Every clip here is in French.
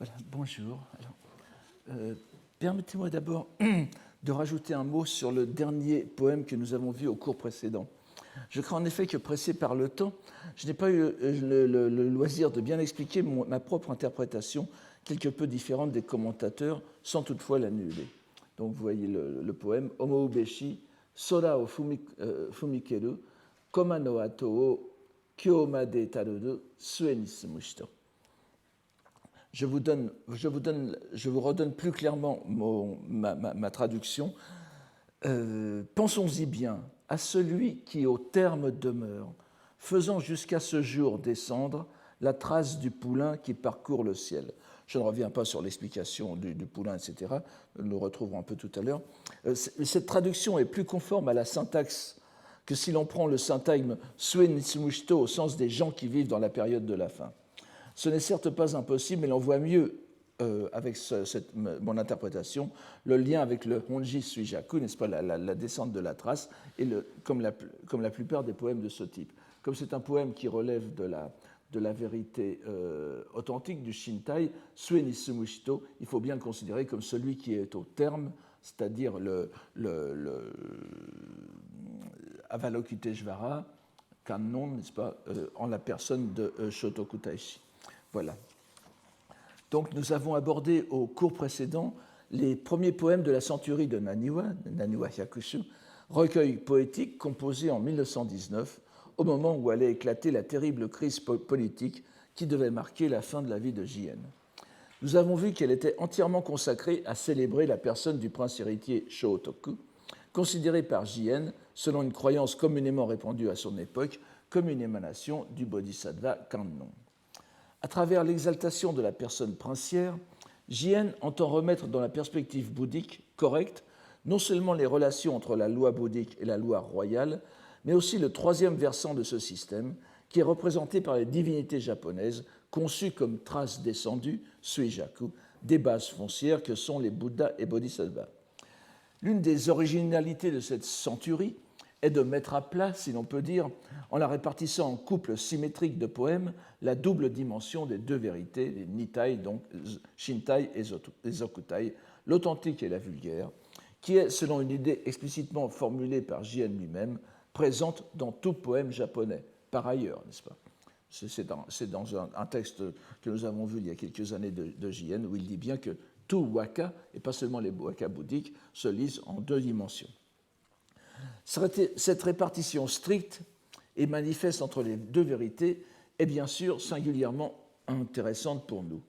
Voilà, bonjour. Permettez-moi d'abord de rajouter un mot sur le dernier poème que nous avons vu au cours précédent. Je crains en effet que, pressé par le temps, je n'ai pas eu le loisir de bien expliquer ma propre interprétation, quelque peu différente des commentateurs, sans toutefois l'annuler. Donc vous voyez le poème « Omo ubeshi, sora o fumikeru, koma no ato o kyo made taruru, sue ni sumu shito ». Je vous redonne plus clairement ma traduction. Pensons-y bien à celui qui au terme demeure, faisant jusqu'à ce jour descendre la trace du poulain qui parcourt le ciel. Je ne reviens pas sur l'explication du poulain, etc. Nous le retrouverons un peu tout à l'heure. Cette traduction est plus conforme à la syntaxe que si l'on prend le syntagme sue nitsumushito au sens des gens qui vivent dans la période de la fin. Ce n'est certes pas impossible, mais l'on voit mieux, avec mon interprétation, le lien avec le Honji Suijaku, n'est-ce pas, la descente de la trace, et comme la plupart des poèmes de ce type. Comme c'est un poème qui relève de la vérité authentique du Shintai, Sue ni Sumushito, il faut bien le considérer comme celui qui est au terme, c'est-à-dire le Avalokiteshvara, Kannon, n'est-ce pas, en la personne de Shotoku Taishi. Voilà. Donc nous avons abordé au cours précédent les premiers poèmes de la centurie de Naniwa Hyakushu, recueil poétique composé en 1919, au moment où allait éclater la terrible crise politique qui devait marquer la fin de la vie de Jien. Nous avons vu qu'elle était entièrement consacrée à célébrer la personne du prince héritier Shotoku, considéré par Jien, selon une croyance communément répandue à son époque, comme une émanation du bodhisattva Kannon. À travers l'exaltation de la personne princière, Jien entend remettre dans la perspective bouddhique correcte non seulement les relations entre la loi bouddhique et la loi royale, mais aussi le troisième versant de ce système, qui est représenté par les divinités japonaises conçues comme traces descendues, suijaku, des bases foncières que sont les Bouddhas et Bodhisattvas. L'une des originalités de cette centurie est de mettre à plat, si l'on peut dire, en la répartissant en couples symétriques de poèmes, la double dimension des deux vérités, les Nitai, donc Shintai et Zokutai, l'authentique et la vulgaire, qui est, selon une idée explicitement formulée par Jien lui-même, présente dans tout poème japonais, par ailleurs, n'est-ce pas ? C'est dans un texte que nous avons vu il y a quelques années de Jien, où il dit bien que tout waka, et pas seulement les waka bouddhiques, se lisent en deux dimensions. Cette répartition stricte et manifeste entre les deux vérités est bien sûr singulièrement intéressante pour nous.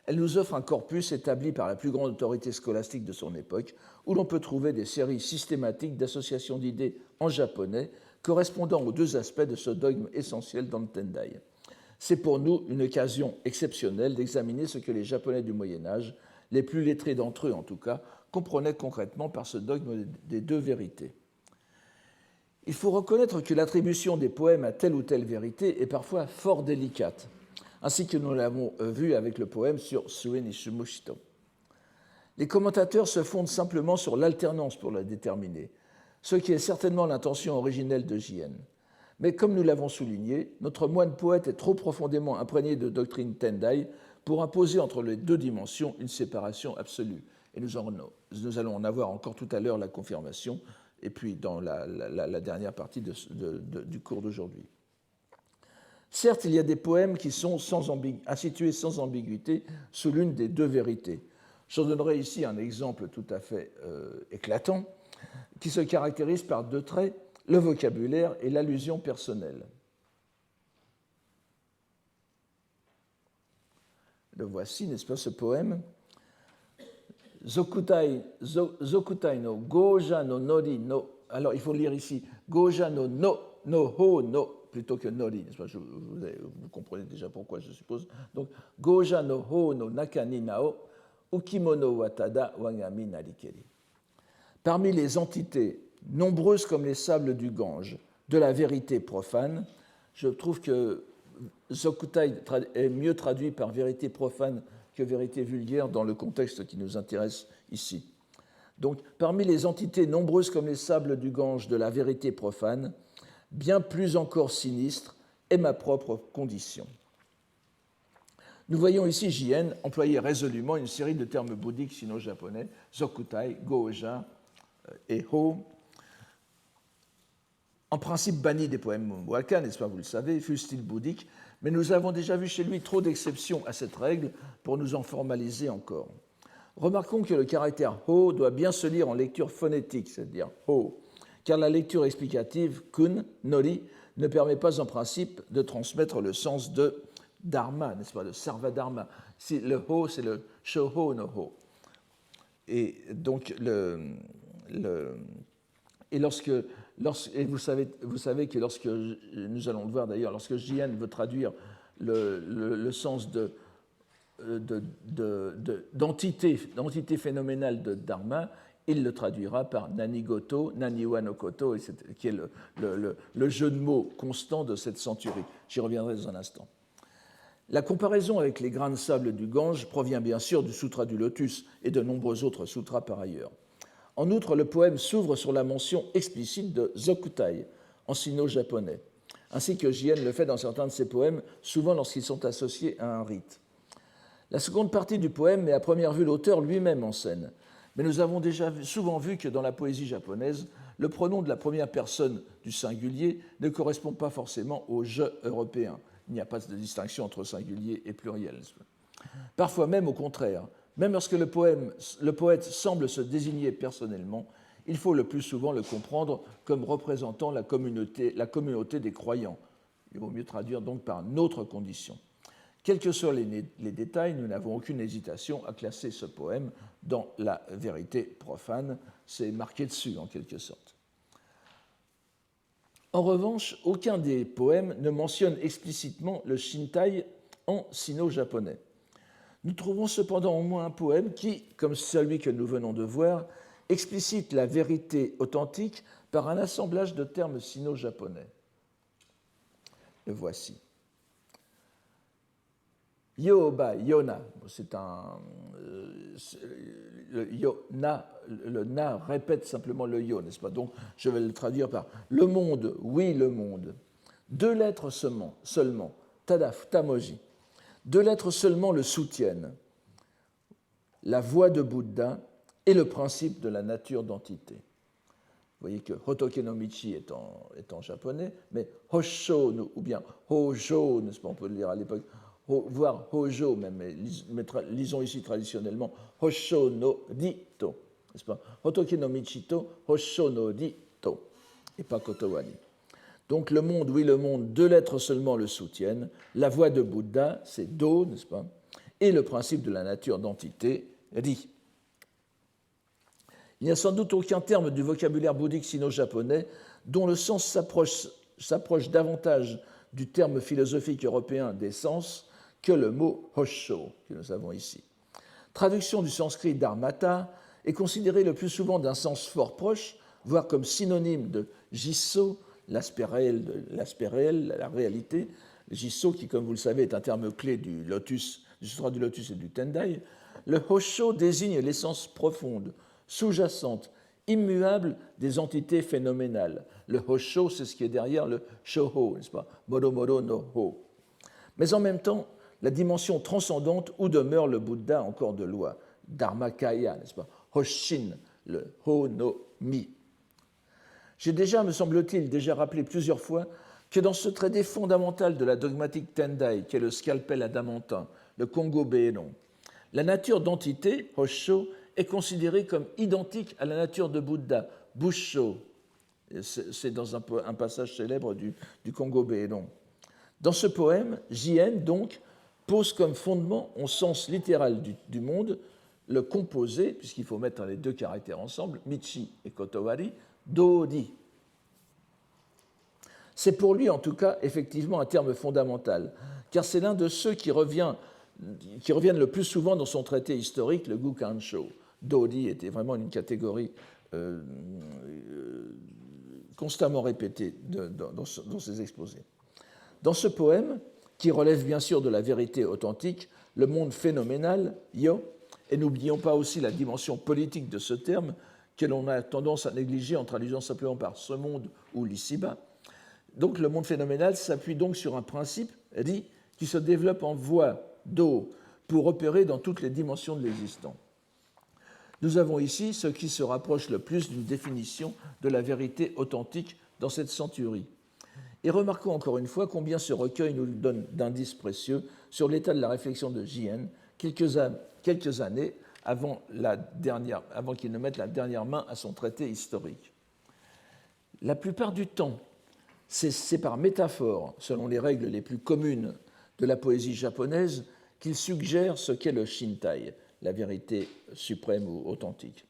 Elle nous offre un corpus établi par la plus grande autorité scolastique de son époque, où l'on peut trouver des séries systématiques d'associations d'idées en japonais correspondant aux deux aspects de ce dogme essentiel dans le Tendai. C'est pour nous une occasion exceptionnelle d'examiner ce que les Japonais du Moyen-Âge, les plus lettrés d'entre eux en tout cas, comprenaient concrètement par ce dogme des deux vérités. Il faut reconnaître que l'attribution des poèmes à telle ou telle vérité est parfois fort délicate, ainsi que nous l'avons vu avec le poème sur Sue ni Sumushito. Les commentateurs se fondent simplement sur l'alternance pour la déterminer, ce qui est certainement l'intention originelle de Jien. Mais comme nous l'avons souligné, notre moine poète est trop profondément imprégné de doctrine Tendai pour imposer entre les deux dimensions une séparation absolue. Et nous allons en avoir encore tout à l'heure la confirmation, et puis dans la dernière partie du cours d'aujourd'hui. Certes, il y a des poèmes qui sont situés sans ambiguïté sous l'une des deux vérités. Je donnerai ici un exemple tout à fait éclatant, qui se caractérise par deux traits, le vocabulaire et l'allusion personnelle. Le voici, n'est-ce pas, ce poème. Zokutai no goja no nori no. Alors, il faut lire ici goja no ho no plutôt que nori. Vous comprenez déjà pourquoi, je suppose. Donc, goja no ho no naka ni nao, ukimono watada wagami narikeri. Parmi les entités, nombreuses comme les sables du Gange, de la vérité profane, je trouve que Zokutai est mieux traduit par vérité profane que vérité vulgaire dans le contexte qui nous intéresse ici. Donc, parmi les entités nombreuses comme les sables du Gange de la vérité profane, bien plus encore sinistre est ma propre condition. Nous voyons ici JN employer résolument une série de termes bouddhiques sino-japonais, Zokutai, Goja et Ho, en principe bannis des poèmes waka, n'est-ce pas, vous le savez, fussent-ils bouddhiques, mais nous avons déjà vu chez lui trop d'exceptions à cette règle pour nous en formaliser encore. Remarquons que le caractère Ho doit bien se lire en lecture phonétique, c'est-à-dire Ho, car la lecture explicative kun, nori, ne permet pas en principe de transmettre le sens de dharma, n'est-ce pas, de sarvadharma. Si le Ho, c'est le shoho no Ho. Et donc, et vous savez que lorsque, nous allons le voir d'ailleurs, lorsque Jien veut traduire le sens d'entité phénoménale de dharma, il le traduira par nanigoto, naniwa no koto, qui est le jeu de mots constant de cette centurie. J'y reviendrai dans un instant. La comparaison avec les grains de sable du Gange provient bien sûr du Sutra du Lotus et de nombreux autres sutras par ailleurs. En outre, le poème s'ouvre sur la mention explicite de Zokutai en sino-japonais, ainsi que Jien le fait dans certains de ses poèmes, souvent lorsqu'ils sont associés à un rite. La seconde partie du poème met à première vue l'auteur lui-même en scène, mais nous avons déjà souvent vu que dans la poésie japonaise, le pronom de la première personne du singulier ne correspond pas forcément au « je » européen. Il n'y a pas de distinction entre singulier et pluriel. Parfois même au contraire, même lorsque le poète semble se désigner personnellement, il faut le plus souvent le comprendre comme représentant la communauté des croyants. Il vaut mieux traduire donc par notre condition. Quels que soient les détails, nous n'avons aucune hésitation à classer ce poème dans la vérité profane. C'est marqué dessus, en quelque sorte. En revanche, aucun des poèmes ne mentionne explicitement le Shintai en sino-japonais. Nous trouvons cependant au moins un poème qui, comme celui que nous venons de voir, explicite la vérité authentique par un assemblage de termes sino-japonais. Le voici. Yoba, Yona, c'est le na répète simplement le yo, n'est-ce pas? Donc je vais le traduire par le monde, oui le monde. 2 lettres seulement, tadaf, tamoji. 2 lettres seulement le soutiennent. La voix de Bouddha et le principe de la nature d'entité. Vous voyez que Hotoke no Michi est en japonais, mais Hosho ou bien Hojo, n'est-ce pas? On peut le lire à l'époque. Voire Hojo même, mais lisons ici traditionnellement Hosho no Dito, n'est-ce pas? Hotoke no Michito, Hosho no Dito, et pas Kotowari. Donc le monde, oui le monde, 2 lettres seulement le soutiennent, la voix de Bouddha, c'est Do, n'est-ce pas? Et le principe de la nature d'entité, Ri. Il n'y a sans doute aucun terme du vocabulaire bouddhique sino-japonais dont le sens s'approche davantage du terme philosophique européen d'essence que le mot Hosho que nous avons ici. Traduction du sanskrit dharmata est considérée le plus souvent d'un sens fort proche, voire comme synonyme de jisso, l'aspect réel, la réalité. Jisso, qui, comme vous le savez, est un terme clé du lotus, du sutra du lotus et du tendai. Le Hosho désigne l'essence profonde, sous-jacente, immuable des entités phénoménales. Le Hosho, c'est ce qui est derrière le Shoho, n'est-ce pas? Moromoro no Ho. Mais en même temps, la dimension transcendante où demeure le Bouddha encore de loi, Dharmakaya, n'est-ce pas? Hoshin, le Ho no Mi. J'ai déjà, me semble-t-il, rappelé plusieurs fois que dans ce traité fondamental de la dogmatique Tendai, qui est le scalpel adamantin, le Kongo Beeron, la nature d'entité, Hosho, est considérée comme identique à la nature de Bouddha, Busho. C'est dans un passage célèbre du Kongo Beeron. Dans ce poème, Jien, donc, pose comme fondement, au sens littéral du monde, le composé, puisqu'il faut mettre les 2 caractères ensemble, Michi et Kotowari, Dodi. C'est pour lui, en tout cas, effectivement un terme fondamental, car c'est l'un de ceux qui reviennent le plus souvent dans son traité historique, le Gukansho. Dodi était vraiment une catégorie constamment répétée dans ses exposés. Dans ce poème, qui relève bien sûr de la vérité authentique, le monde phénoménal, Yo, et n'oublions pas aussi la dimension politique de ce terme, que l'on a tendance à négliger en traduisant simplement par ce monde ou l'ici-bas. Donc le monde phénoménal s'appuie donc sur un principe, Ri, qui se développe en voie Do, pour opérer dans toutes les dimensions de l'existant. Nous avons ici ce qui se rapproche le plus d'une définition de la vérité authentique dans cette centurie. Et remarquons encore une fois combien ce recueil nous donne d'indices précieux sur l'état de la réflexion de J.N. quelques années avant qu'il ne mette la dernière main à son traité historique. La plupart du temps, c'est par métaphore, selon les règles les plus communes de la poésie japonaise, qu'il suggère ce qu'est le Shintai, la vérité suprême ou authentique.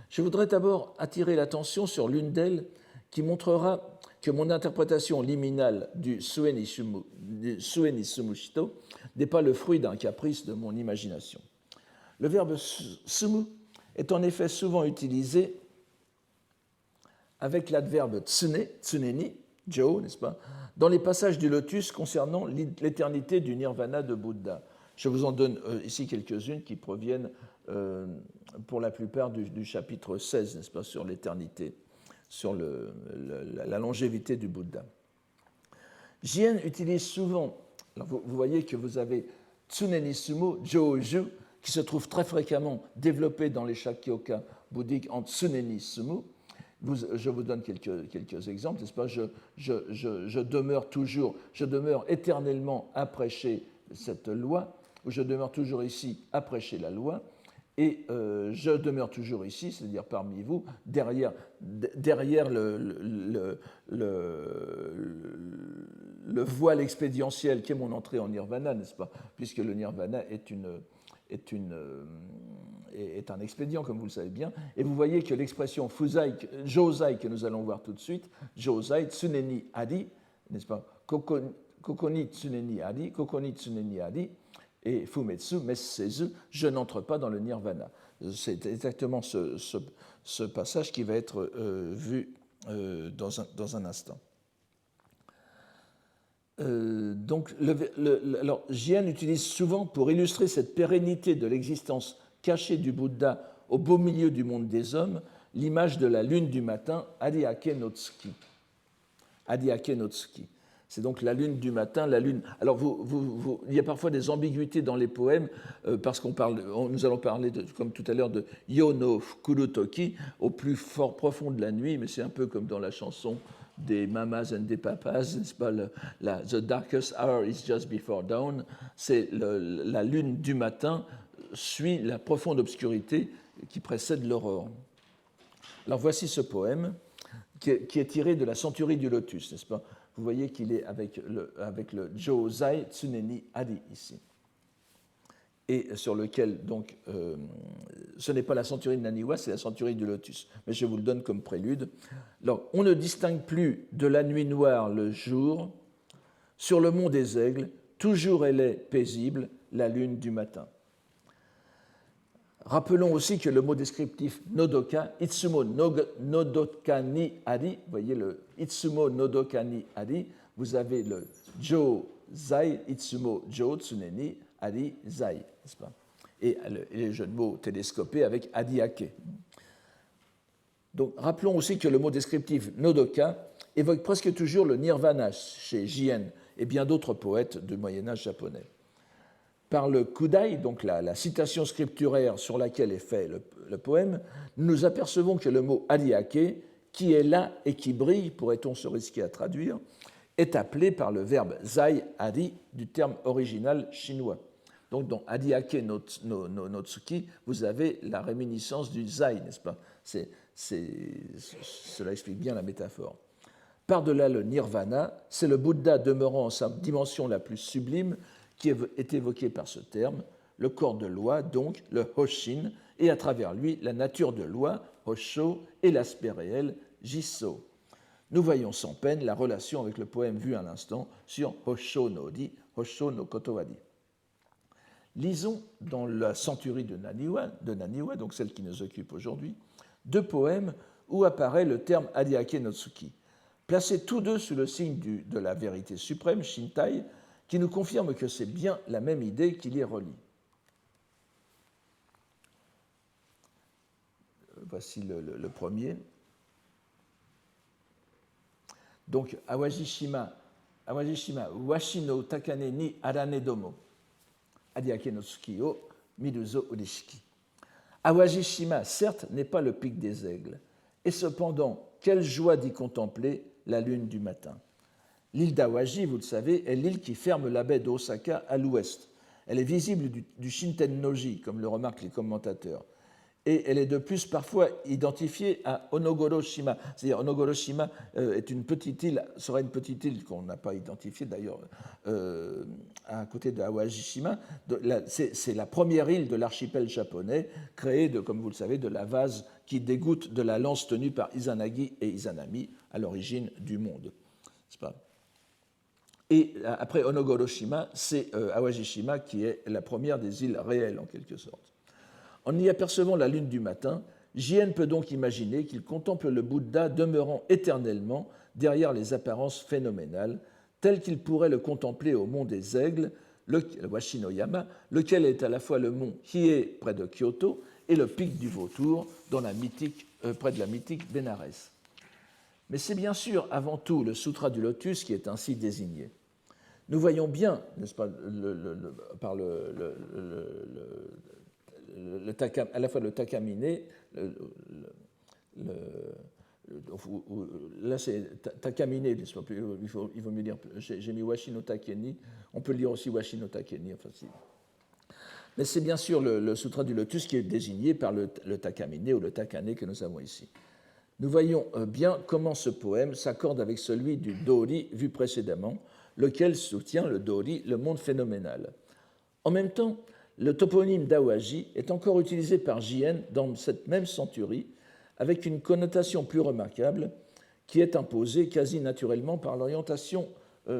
Je voudrais d'abord attirer l'attention sur l'une d'elles qui montrera que mon interprétation liminale du Sue ni Sumushito n'est pas le fruit d'un caprice de mon imagination. Le verbe sumu est en effet souvent utilisé avec l'adverbe tsune, tsuneni, jo, n'est-ce pas, dans les passages du lotus concernant l'éternité du nirvana de Bouddha. Je vous en donne ici quelques-unes qui proviennent pour la plupart du chapitre 16, n'est-ce pas, sur l'éternité, sur la longévité du Bouddha. Jien utilise souvent, alors vous voyez que vous avez Tsuneni Sumu, Joju, qui se trouve très fréquemment développé dans les Shakyoka bouddhiques en Tsuneni Sumu. Je vous donne quelques exemples, n'est-ce pas, je demeure éternellement à prêcher cette loi, ou je demeure toujours ici à prêcher la loi, et je demeure toujours ici, c'est-à-dire parmi vous, derrière le voile expédientiel qu'est mon entrée en nirvana, n'est-ce pas, puisque le nirvana est un expédient, comme vous le savez bien. Et vous voyez que l'expression fusai, josai, que nous allons voir tout de suite, josai, tsuneni adi, n'est-ce pas, kokoni tsuneni adi, et fumetsu, messezu, je n'entre pas dans le nirvana. C'est exactement ce passage qui va être vu dans un instant. Alors, Jien utilise souvent, pour illustrer cette pérennité de l'existence cachée du Bouddha au beau milieu du monde des hommes, l'image de la lune du matin, Ariake no Tsuki. Ariake no Tsuki. C'est donc la lune du matin, la lune. Alors, il y a parfois des ambiguïtés dans les poèmes, parce nous allons parler, comme tout à l'heure, de Yo no Fukurutoki, au plus fort profond de la nuit, mais c'est un peu comme dans la chanson des Mamas and des Papas, n'est-ce pas, The darkest hour is just before dawn. C'est la lune du matin suit la profonde obscurité qui précède l'aurore. Alors, voici ce poème qui est tiré de la Centurie du Lotus, n'est-ce pas? Vous voyez qu'il est avec le Josai Tsuneni Adi ici. Et sur lequel, donc, ce n'est pas la centurie de Naniwa, c'est la centurie du Lotus. Mais je vous le donne comme prélude. Alors, on ne distingue plus de la nuit noire le jour. Sur le mont des Aigles, toujours elle est paisible, la lune du matin. Rappelons aussi que le mot descriptif nodoka, itsumo nodoka ni ari, vous voyez le itsumo nodoka ni ari, vous avez le jo zai, itsumo jo tsuneni ari zai, n'est-ce pas? Et les jeux de mots télescopés avec adiake. Donc rappelons aussi que le mot descriptif nodoka évoque presque toujours le nirvana chez Jien et bien d'autres poètes du Moyen-Âge japonais. Par le kudai, donc la citation scripturaire sur laquelle est fait le poème, nous apercevons que le mot ariake, qui est là et qui brille, pourrait-on se risquer à traduire, est appelé par le verbe zai ari du terme original chinois. Donc dans ariake no tsuki, vous avez la réminiscence du zai, n'est-ce pas? Cela explique bien la métaphore. Par-delà le nirvana, c'est le Bouddha demeurant en sa dimension la plus sublime qui est évoqué par ce terme, le corps de loi, donc le Hoshin, et à travers lui la nature de loi, Hosho, et l'aspect réel, Jisso. Nous voyons sans peine la relation avec le poème vu à l'instant sur Hosho no Di, Hosho no Kotowadi. Lisons dans la centurie de Naniwa, donc celle qui nous occupe aujourd'hui, deux poèmes où apparaît le terme Ariake no Tsuki, placés tous deux sous le signe de la vérité suprême, Shintai, qui nous confirme que c'est bien la même idée qui les relie. Voici le premier. Donc, Awajishima, Washi no Takane ni Arane domo. Adiake no Tsuki o Miruzo Urishiki. Awaji-shima, certes, n'est pas le pic des aigles, et cependant, quelle joie d'y contempler la lune du matin. L'île d'Awaji, vous le savez, est l'île qui ferme la baie d'Osaka à l'ouest. Elle est visible du Shinten-noji, comme le remarquent les commentateurs. Et elle est de plus parfois identifiée à Onogoro-shima. C'est-à-dire Onogoro-shima est une petite île, sera une petite île qu'on n'a pas identifiée d'ailleurs à côté de Awaji-shima. C'est la première île de l'archipel japonais, créée, comme vous le savez, de la vase qui dégoûte de la lance tenue par Izanagi et Izanami à l'origine du monde. C'est pas... Et après Onogoro-shima, c'est Awaji-shima qui est la première des îles réelles en quelque sorte. En y apercevant la lune du matin, Jien peut donc imaginer qu'il contemple le Bouddha demeurant éternellement derrière les apparences phénoménales, tel qu'il pourrait le contempler au mont des Aigles, le Washinoyama, lequel est à la fois le mont Hiei près de Kyoto et le pic du Vautour près de la mythique Bénarès. Mais c'est bien sûr avant tout le Sutra du Lotus qui est ainsi désigné. Nous voyons bien, n'est-ce pas, à la fois le Takamine, là c'est Takamine, il faut mieux dire, j'ai mis Washi no Takeni, on peut lire aussi Washi no Takeni, enfin si. Mais c'est bien sûr le Sutra du Lotus qui est désigné par le Takamine ou le Takane que nous avons ici. Nous voyons bien comment ce poème s'accorde avec celui du Dori vu précédemment, lequel soutient le Dori, le monde phénoménal. En même temps, le toponyme d'Awaji est encore utilisé par Jien dans cette même centurie, avec une connotation plus remarquable qui est imposée quasi naturellement par l'orientation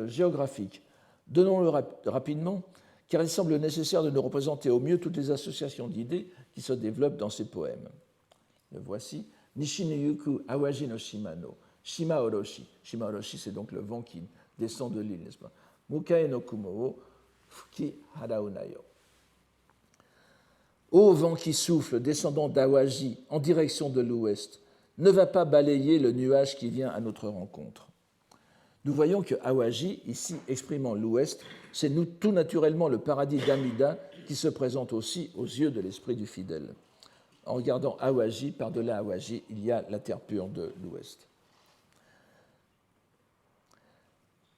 géographique. Donnons-le rapidement, car il semble nécessaire de nous représenter au mieux toutes les associations d'idées qui se développent dans ces poèmes. Le voici. Nishinuyuku Awaji no Shimano, Shima Oroshi. Shima Oroshi, c'est donc le vent qui descend de l'île, n'est-ce pas? Mukae no kumo o fuki harau nayo. Ô vent qui souffle, descendant d'Awaji en direction de l'ouest, ne va pas balayer le nuage qui vient à notre rencontre. Nous voyons que Awaji, ici exprimant l'ouest, c'est tout naturellement le paradis d'Amida qui se présente aussi aux yeux de l'esprit du fidèle. En regardant Awaji, par-delà Awaji, il y a la terre pure de l'ouest.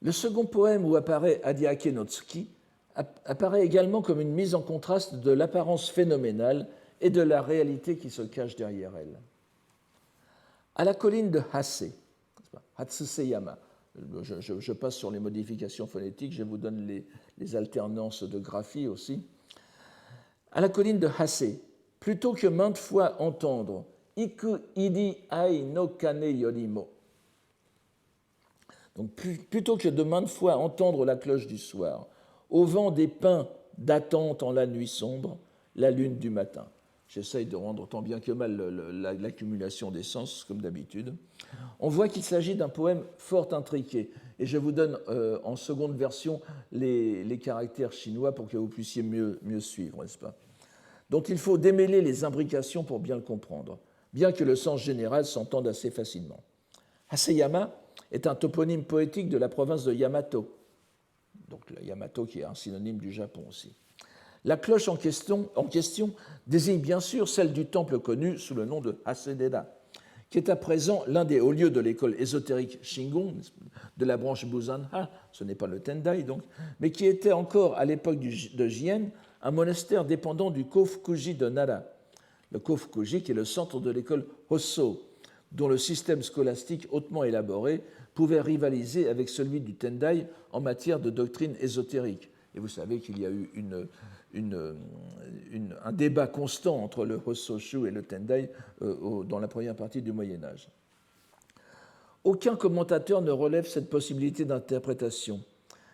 Le second poème où apparaît Adiake no Tsuki apparaît également comme une mise en contraste de l'apparence phénoménale et de la réalité qui se cache derrière elle. À la colline de Hase, Hatsuseyama, je passe sur les modifications phonétiques, je vous donne les alternances de graphie aussi. À la colline de Hase, plutôt que maintes fois entendre Iku idi ai no kane yorimo, donc plutôt que de maintes fois entendre la cloche du soir, au vent des pins d'attente en la nuit sombre, la lune du matin. J'essaye de rendre tant bien que mal l'accumulation des sens, comme d'habitude. On voit qu'il s'agit d'un poème fort intriqué. Et je vous donne en seconde version les caractères chinois pour que vous puissiez mieux suivre, n'est-ce pas? dont il faut démêler les imbrications pour bien le comprendre, bien que le sens général s'entende assez facilement. Haseyama est un toponyme poétique de la province de Yamato, donc le Yamato qui est un synonyme du Japon aussi. La cloche en question désigne bien sûr celle du temple connu sous le nom de Hasedera, qui est à présent l'un des hauts lieux de l'école ésotérique Shingon, de la branche Buzanha, ce n'est pas le Tendai donc, mais qui était encore à l'époque de Jien un monastère dépendant du Kofukuji de Nara. Le Kofukuji qui est le centre de l'école Hosso, dont le système scolastique hautement élaboré pouvait rivaliser avec celui du Tendai en matière de doctrine ésotérique. Et vous savez qu'il y a eu un débat constant entre le Hossoshu et le Tendai dans la première partie du Moyen-Âge. Aucun commentateur ne relève cette possibilité d'interprétation,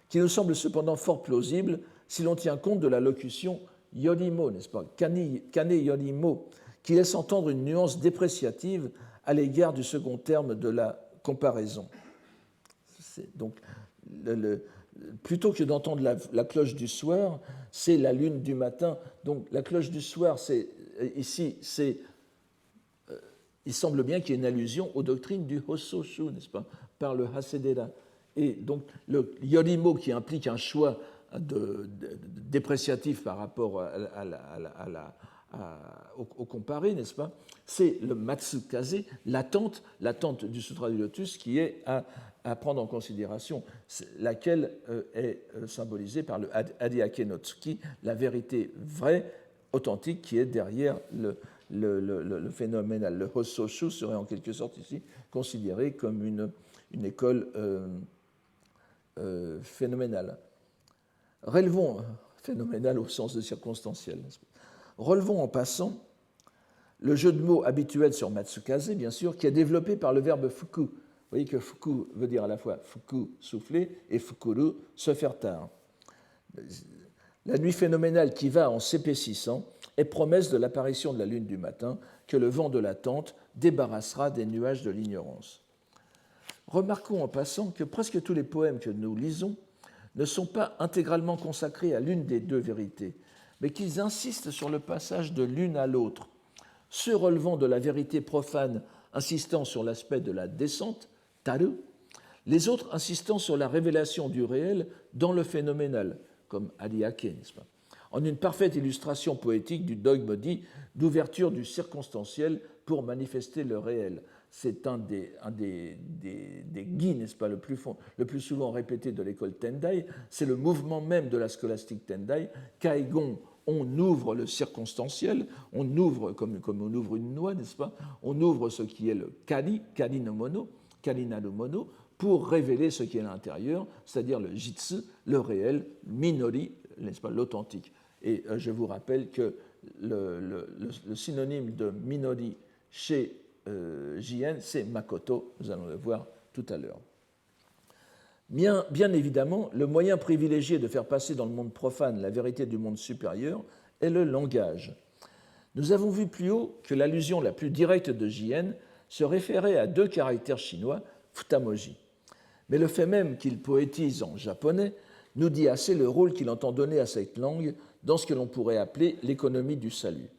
qui nous semble cependant fort plausible si l'on tient compte de la locution yorimo, n'est-ce pas, kane yorimo, qui laisse entendre une nuance dépréciative à l'égard du second terme de la comparaison. Donc, plutôt que d'entendre la cloche du soir, c'est la lune du matin. Donc la cloche du soir, il semble bien qu'il y ait une allusion aux doctrines du Hossoshu, n'est-ce pas, par le Hasedera. Et donc le yorimo qui implique un choix dépréciatif par rapport au comparé, n'est-ce pas? C'est le Matsukaze, l'attente du Sutra du Lotus qui est à prendre en considération, laquelle est symbolisée par le Adiake no Tsuki, la vérité vraie, authentique, qui est derrière le phénoménal. Le Hososhu serait en quelque sorte ici considéré comme une école phénoménale. Relevons, phénoménal au sens de circonstanciel. Relevons en passant le jeu de mots habituel sur Matsukaze, bien sûr, qui est développé par le verbe fuku. Vous voyez que fuku veut dire à la fois fuku, souffler, et fukuru, se faire tard. La nuit phénoménale qui va en s'épaississant est promesse de l'apparition de la lune du matin que le vent de l'attente débarrassera des nuages de l'ignorance. Remarquons en passant que presque tous les poèmes que nous lisons ne sont pas intégralement consacrés à l'une des deux vérités, mais qu'ils insistent sur le passage de l'une à l'autre, ceux relevant de la vérité profane insistant sur l'aspect de la descente, taru, les autres insistant sur la révélation du réel dans le phénoménal, comme Adiake, n'est-ce pas, en une parfaite illustration poétique du dogme dit d'ouverture du circonstanciel pour manifester le réel. C'est un des gui, n'est-ce pas, le plus souvent répété de l'école Tendai. C'est le mouvement même de la scolastique Tendai. Kaigon, on ouvre le circonstanciel, on ouvre comme on ouvre une noix, n'est-ce pas? On ouvre ce qui est le kari no mono, karina no mono, pour révéler ce qui est à l'intérieur, c'est-à-dire le jitsu, le réel, minori, n'est-ce pas, l'authentique. Et je vous rappelle que le synonyme de minori chez JN, c'est Makoto, nous allons le voir tout à l'heure. Bien évidemment, le moyen privilégié de faire passer dans le monde profane la vérité du monde supérieur est le langage. Nous avons vu plus haut que l'allusion la plus directe de JN se référait à deux caractères chinois, futamoji. Mais le fait même qu'il poétise en japonais nous dit assez le rôle qu'il entend donner à cette langue dans ce que l'on pourrait appeler l'économie du salut.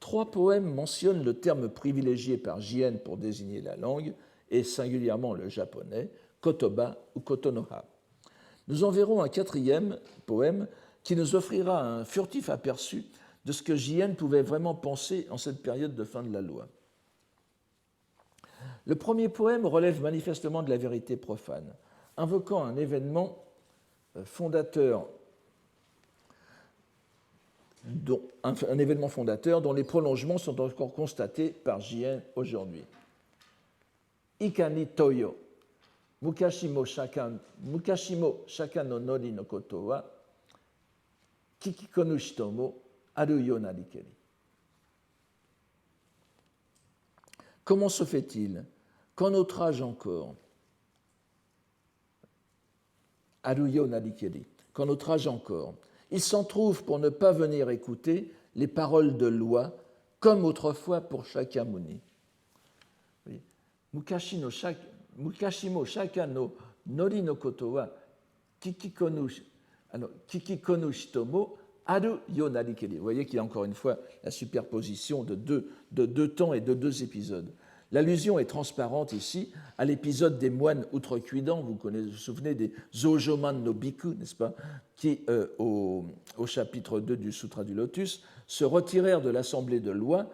3 poèmes mentionnent le terme privilégié par JN pour désigner la langue, et singulièrement le japonais, kotoba ou kotonoha. Nous en verrons un 4e poème qui nous offrira un furtif aperçu de ce que JN pouvait vraiment penser en cette période de fin de la loi. Le premier poème relève manifestement de la vérité profane, invoquant un événement fondateur dont les prolongements sont encore constatés par JN aujourd'hui. Ikani toyo, mukashimo shaka no nori no koto wa kikikonu shito mo aru yo narikeri. Comment se fait-il qu'en notre âge encore, aru yo narikeri, qu'en notre âge encore, il s'en trouve pour ne pas venir écouter les paroles de loi, comme autrefois pour Shakyamuni. Oui. Mukashimo shaka no nori no koto wa kikikonu shito mo aru yo narikeri. Vous voyez qu'il y a encore une fois la superposition de deux temps et de 2 épisodes. L'allusion est transparente ici à l'épisode des moines outrecuidants, vous vous souvenez des Zojoman no Biku, n'est-ce pas, qui, au chapitre 2 du Sutra du Lotus, se retirèrent de l'assemblée de loi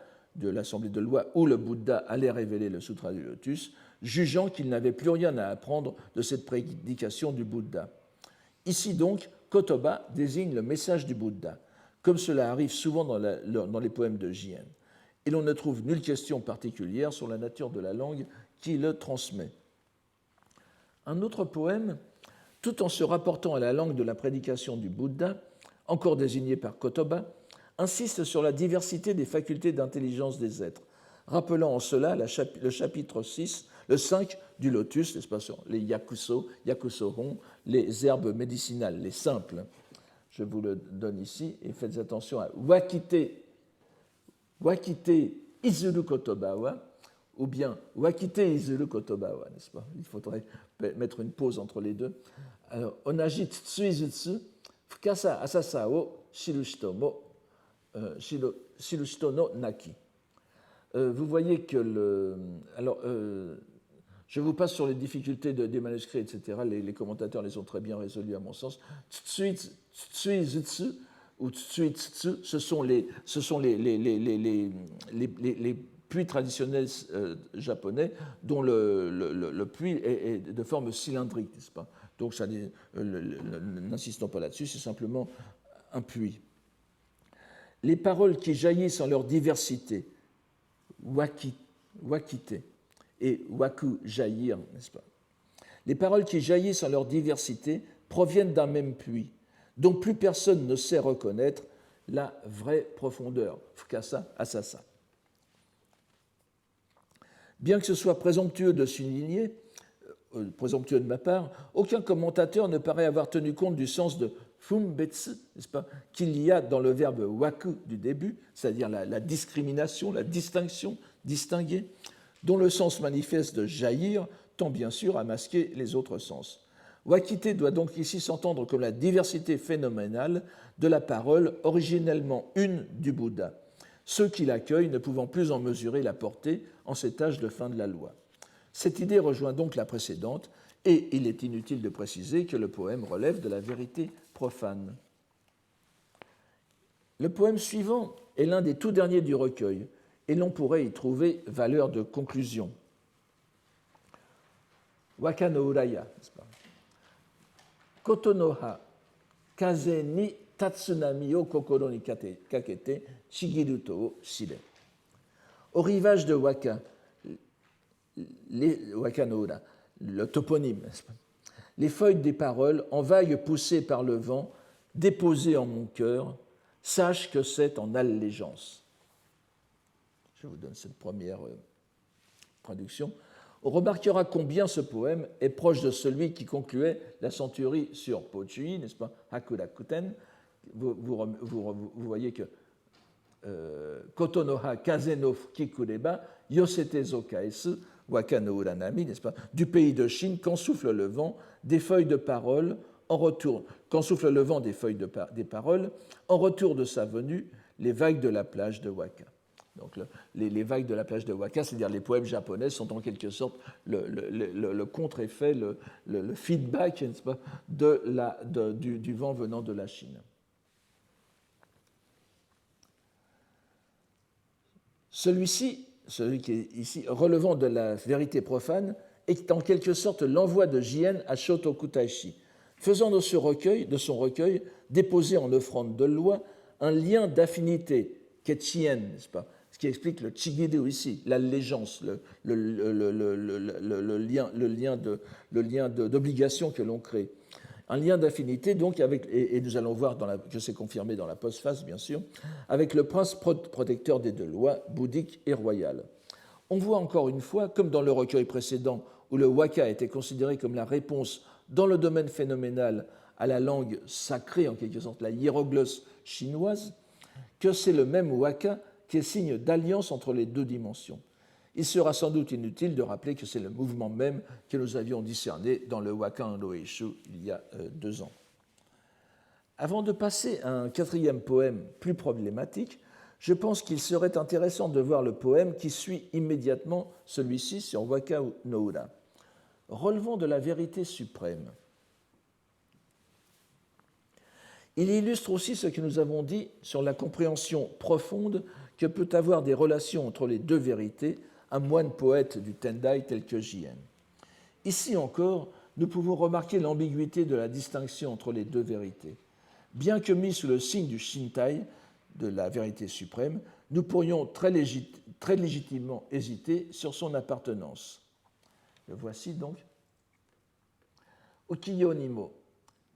où le Bouddha allait révéler le Sutra du Lotus, jugeant qu'ils n'avaient plus rien à apprendre de cette prédication du Bouddha. Ici donc, Kotoba désigne le message du Bouddha, comme cela arrive souvent dans les poèmes de JN. Et l'on ne trouve nulle question particulière sur la nature de la langue qui le transmet. Un autre poème, tout en se rapportant à la langue de la prédication du Bouddha, encore désigné par Kotoba, insiste sur la diversité des facultés d'intelligence des êtres, rappelant en cela le chapitre 6, le 5 du Lotus, n'est-ce pas, sur les yakusohon, les herbes médicinales, les simples. Je vous le donne ici, et faites attention à Wakite izuru kotoba wa, ou bien Wakite izuru kotoba wa, n'est-ce pas? Il faudrait mettre une pause entre les deux. Alors, onaji tsuizutsu, fukasa asasa o shirushito no naki. Vous voyez que Je vous passe sur les difficultés des manuscrits, etc. Les commentateurs les ont très bien résolus à mon sens. Tsui Zutsu ou Tsui Tsu, ce sont les puits traditionnels japonais dont le puits est de forme cylindrique, n'est-ce pas? Donc, n'insistons pas là-dessus, c'est simplement un puits. Les paroles qui jaillissent en leur diversité, wakite et waku, jaillir, n'est-ce pas? Les paroles qui jaillissent en leur diversité proviennent d'un même puits, dont plus personne ne sait reconnaître la vraie profondeur. Fukasa Asasa. Bien que ce soit présomptueux de souligner, présomptueux de ma part, aucun commentateur ne paraît avoir tenu compte du sens de fumbetsu, n'est-ce pas, qu'il y a dans le verbe waku du début, c'est-à-dire la discrimination, la distinction, distinguer, dont le sens manifeste de jaillir tend bien sûr à masquer les autres sens. Wakite doit donc ici s'entendre comme la diversité phénoménale de la parole originellement une du Bouddha, ceux qui l'accueillent ne pouvant plus en mesurer la portée en cet âge de fin de la loi. Cette idée rejoint donc la précédente, et il est inutile de préciser que le poème relève de la vérité profane. Le poème suivant est l'un des tout derniers du recueil, et l'on pourrait y trouver valeur de conclusion. Waka no Uraya, n'est-ce pas? Koto no ha, kaze ni tatsunami o kokoro ni kakete, shigiru to shire. Au rivage de Waka, Waka no Ura, le toponyme, n'est-ce pas? Les feuilles des paroles, en vagues poussées par le vent, déposées en mon cœur, sache que c'est en allégeance. Je vous donne cette première traduction. On remarquera combien ce poème est proche de celui qui concluait la centurie sur Pochui, n'est-ce pas, Hakurakuten. Vous voyez que Koto no ha kaze no fukikureba yosete zo kaesu waka no uranami, n'est-ce pas, du pays de Chine, quand souffle le vent des feuilles de parole en retour, quand souffle le vent des feuilles des paroles en retour de sa venue, les vagues de la plage de Waka. Donc les vagues de la plage de Waka, c'est-à-dire les poèmes japonais, sont en quelque sorte le contre-effet, le feedback, n'est-ce pas, du vent venant de la Chine. Celui-ci, celui qui est ici, relevant de la vérité profane, est en quelque sorte l'envoi de Jien à Shotoku Taishi, faisant de son recueil, déposé en offrande de loi, un lien d'affinité, ketchien, n'est-ce pas, ce qui explique le chigiru ici, l'allégeance, le lien d'obligation que l'on crée. Un lien d'affinité, donc, avec, et nous allons voir que c'est confirmé dans la postface, bien sûr, avec le prince protecteur des deux lois, bouddhique et royal. On voit encore une fois, comme dans le recueil précédent, où le waka était considéré comme la réponse dans le domaine phénoménal à la langue sacrée, en quelque sorte la hiéroglosse chinoise, que c'est le même waka qui est signe d'alliance entre les deux dimensions. Il sera sans doute inutile de rappeler que c'est le mouvement même que nous avions discerné dans le Waka no Eishu il y a 2 ans. Avant de passer à un quatrième poème plus problématique, je pense qu'il serait intéressant de voir le poème qui suit immédiatement celui-ci sur Waka no Ura. Relevant de la vérité suprême. Il illustre aussi ce que nous avons dit sur la compréhension profonde que peut avoir des relations entre les deux vérités un moine poète du Tendai tel que Jien. Ici encore, nous pouvons remarquer l'ambiguïté de la distinction entre les deux vérités. Bien que mis sous le signe du Shintai, de la vérité suprême, nous pourrions très légitimement hésiter sur son appartenance. Le voici donc. Ukiyo nimo,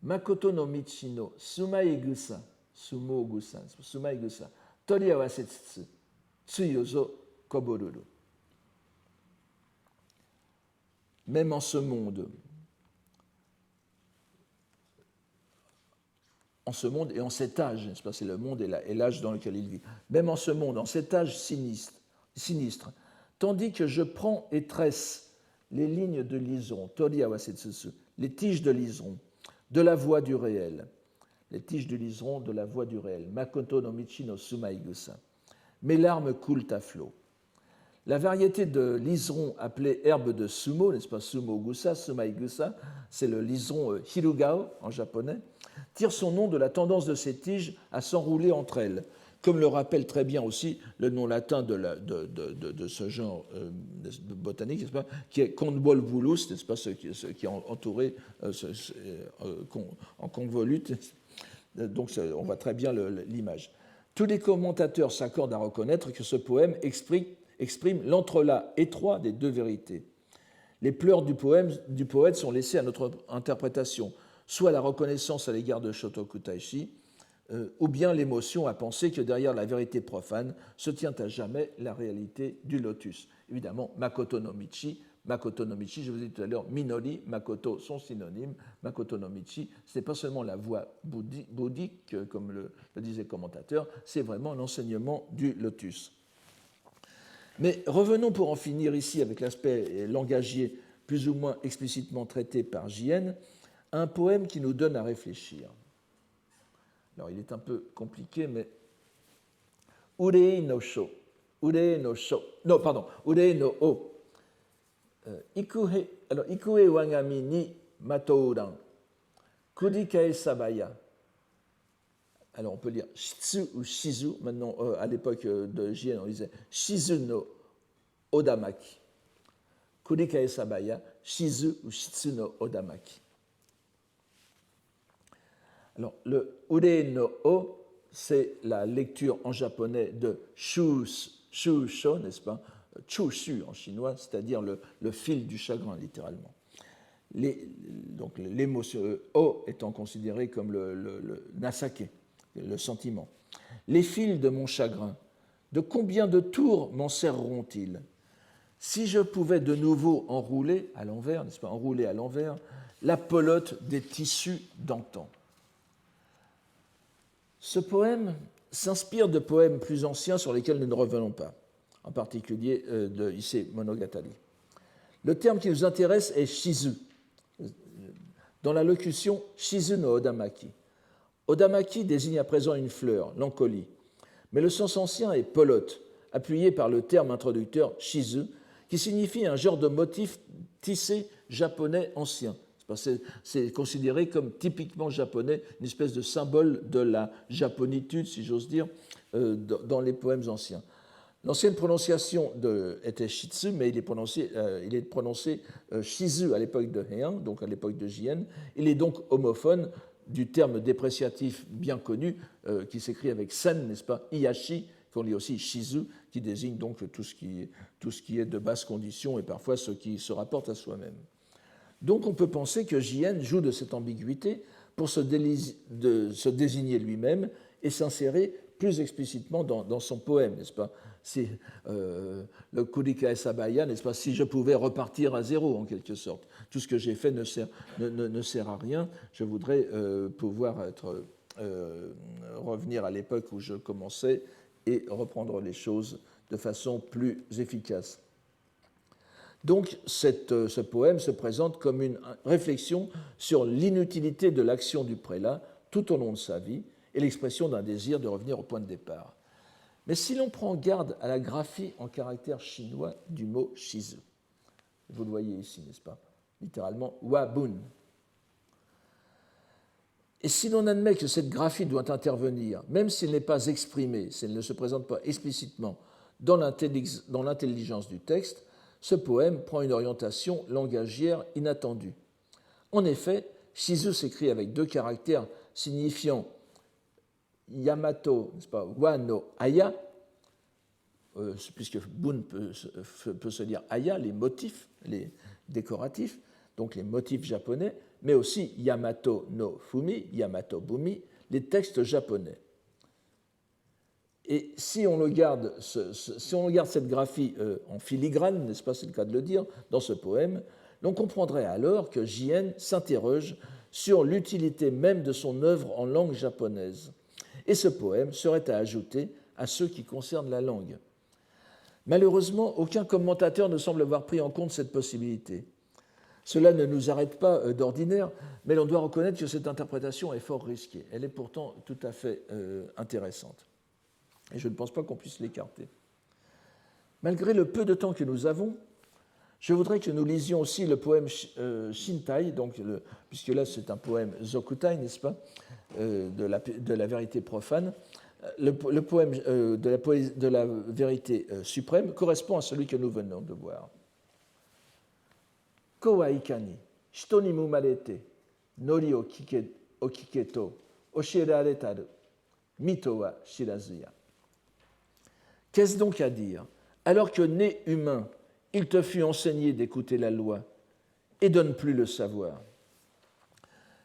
makoto no michi no sumaigusa, sumaigusa, tori awase tsutsu, tsuyozo koboruru. Même en ce monde et en cet âge, n'est-ce pas, c'est le monde et l'âge dans lequel il vit, même en ce monde, en cet âge sinistre, tandis que je prends et tresse les lignes de liseron, tori awasetsutsu, les tiges de liseron, de la voie du réel, les tiges de liseron de la voie du réel, makoto no michi no sumaigusa, mes larmes coulent à flot. La variété de liseron appelée herbe de sumo, n'est-ce pas, sumogusa, sumaigusa, c'est le liseron hirugao en japonais, tire son nom de la tendance de ses tiges à s'enrouler entre elles, comme le rappelle très bien aussi le nom latin de ce genre botanique, n'est-ce pas, qui est convolvulus, n'est-ce pas, ce qui est entouré en convolute. Donc on voit très bien l'image. Tous les commentateurs s'accordent à reconnaître que ce poème exprime l'entrelac étroit des deux vérités. Les pleurs du poète sont laissés à notre interprétation, soit la reconnaissance à l'égard de Shotoku Taishi, ou bien l'émotion à penser que derrière la vérité profane se tient à jamais la réalité du lotus. Évidemment, Makoto no Michi, je vous ai dit tout à l'heure, Minori, Makoto sont synonymes. Makoto no Michi, ce n'est pas seulement la voie bouddhique, comme le disait le commentateur, c'est vraiment l'enseignement du lotus. Mais revenons pour en finir ici avec l'aspect langagier plus ou moins explicitement traité par J.N., à un poème qui nous donne à réfléchir. Alors il est un peu compliqué, mais Urei no sho, Urei no sho, non pardon, Urei no o, Ikue wagami ni matouran, Kurikae sabaya. Alors on peut lire Shitsu ou Shizu, maintenant à l'époque de J.N. on disait Shizu no Odamaki. Kurikae sabaya, Shizu ou Shitsu no Odamaki. Alors le Urei no o, c'est la lecture en japonais de Shusho, n'est-ce pas, Chushu en chinois, c'est-à-dire le fil du chagrin, littéralement. Donc l'émotion O étant considéré comme le nasake, le sentiment. Les fils de mon chagrin, de combien de tours m'en serreront-ils? Si je pouvais de nouveau enrouler à l'envers, n'est-ce pas, enrouler à l'envers, la pelote des tissus d'antan. Ce poème s'inspire de poèmes plus anciens sur lesquels nous ne revenons pas, en particulier de Issei Monogatari. Le terme qui nous intéresse est shizu, dans la locution shizu no odamaki. Odamaki désigne à présent une fleur, l'encolie, mais le sens ancien est pelote, appuyé par le terme introducteur shizu, qui signifie un genre de motif tissé japonais ancien. C'est considéré comme typiquement japonais, une espèce de symbole de la japonitude, si j'ose dire, dans les poèmes anciens. L'ancienne prononciation était shitsu, mais il est prononcé shizu à l'époque de Heian, donc à l'époque de J.N. Il est donc homophone du terme dépréciatif bien connu qui s'écrit avec sen, n'est-ce pas, iyashi, qu'on lit aussi shizu, qui désigne donc tout ce qui est de basse condition et parfois ce qui se rapporte à soi-même. Donc on peut penser que J.N. joue de cette ambiguïté pour se désigner lui-même et s'insérer plus explicitement dans son poème, n'est-ce pas? C'est le Kurikae Sabaya, n'est-ce pas? Si je pouvais repartir à zéro, en quelque sorte. Tout ce que j'ai fait ne sert à rien. Je voudrais pouvoir revenir à l'époque où je commençais et reprendre les choses de façon plus efficace. Donc ce poème se présente comme une réflexion sur l'inutilité de l'action du prélat tout au long de sa vie et l'expression d'un désir de revenir au point de départ. Mais si l'on prend garde à la graphie en caractère chinois du mot shizu, vous le voyez ici, n'est-ce pas? Littéralement, wabun. Et si l'on admet que cette graphie doit intervenir, même s'il n'est pas exprimé, si elle ne se présente pas explicitement dans l'intelligence du texte, ce poème prend une orientation langagière inattendue. En effet, shizu s'écrit avec deux caractères signifiant Yamato, n'est-ce pas, wa no aya, puisque bun peut se dire aya, les motifs, les décoratifs, donc les motifs japonais, mais aussi Yamato no fumi, Yamato bumi, les textes japonais. Et si on regarde cette graphie en filigrane, n'est-ce pas, c'est le cas de le dire, dans ce poème, l'on comprendrait alors que J.N. s'interroge sur l'utilité même de son œuvre en langue japonaise. Et ce poème serait à ajouter à ceux qui concernent la langue. Malheureusement, aucun commentateur ne semble avoir pris en compte cette possibilité. Cela ne nous arrête pas d'ordinaire, mais l'on doit reconnaître que cette interprétation est fort risquée. Elle est pourtant tout à fait intéressante. Et je ne pense pas qu'on puisse l'écarter. Malgré le peu de temps que nous avons, je voudrais que nous lisions aussi le poème Shintai, donc puisque là c'est un poème Zokutai, n'est-ce pas, de la vérité profane. Le poème de la vérité suprême correspond à celui que nous venons de voir. Ko wa ikani, shito ni mumarete, nori o kiketo, oshiraretaru, mito wa shirazuya. Qu'est-ce donc à dire? Alors que né humain, il te fut enseigné d'écouter la loi et de ne plus le savoir.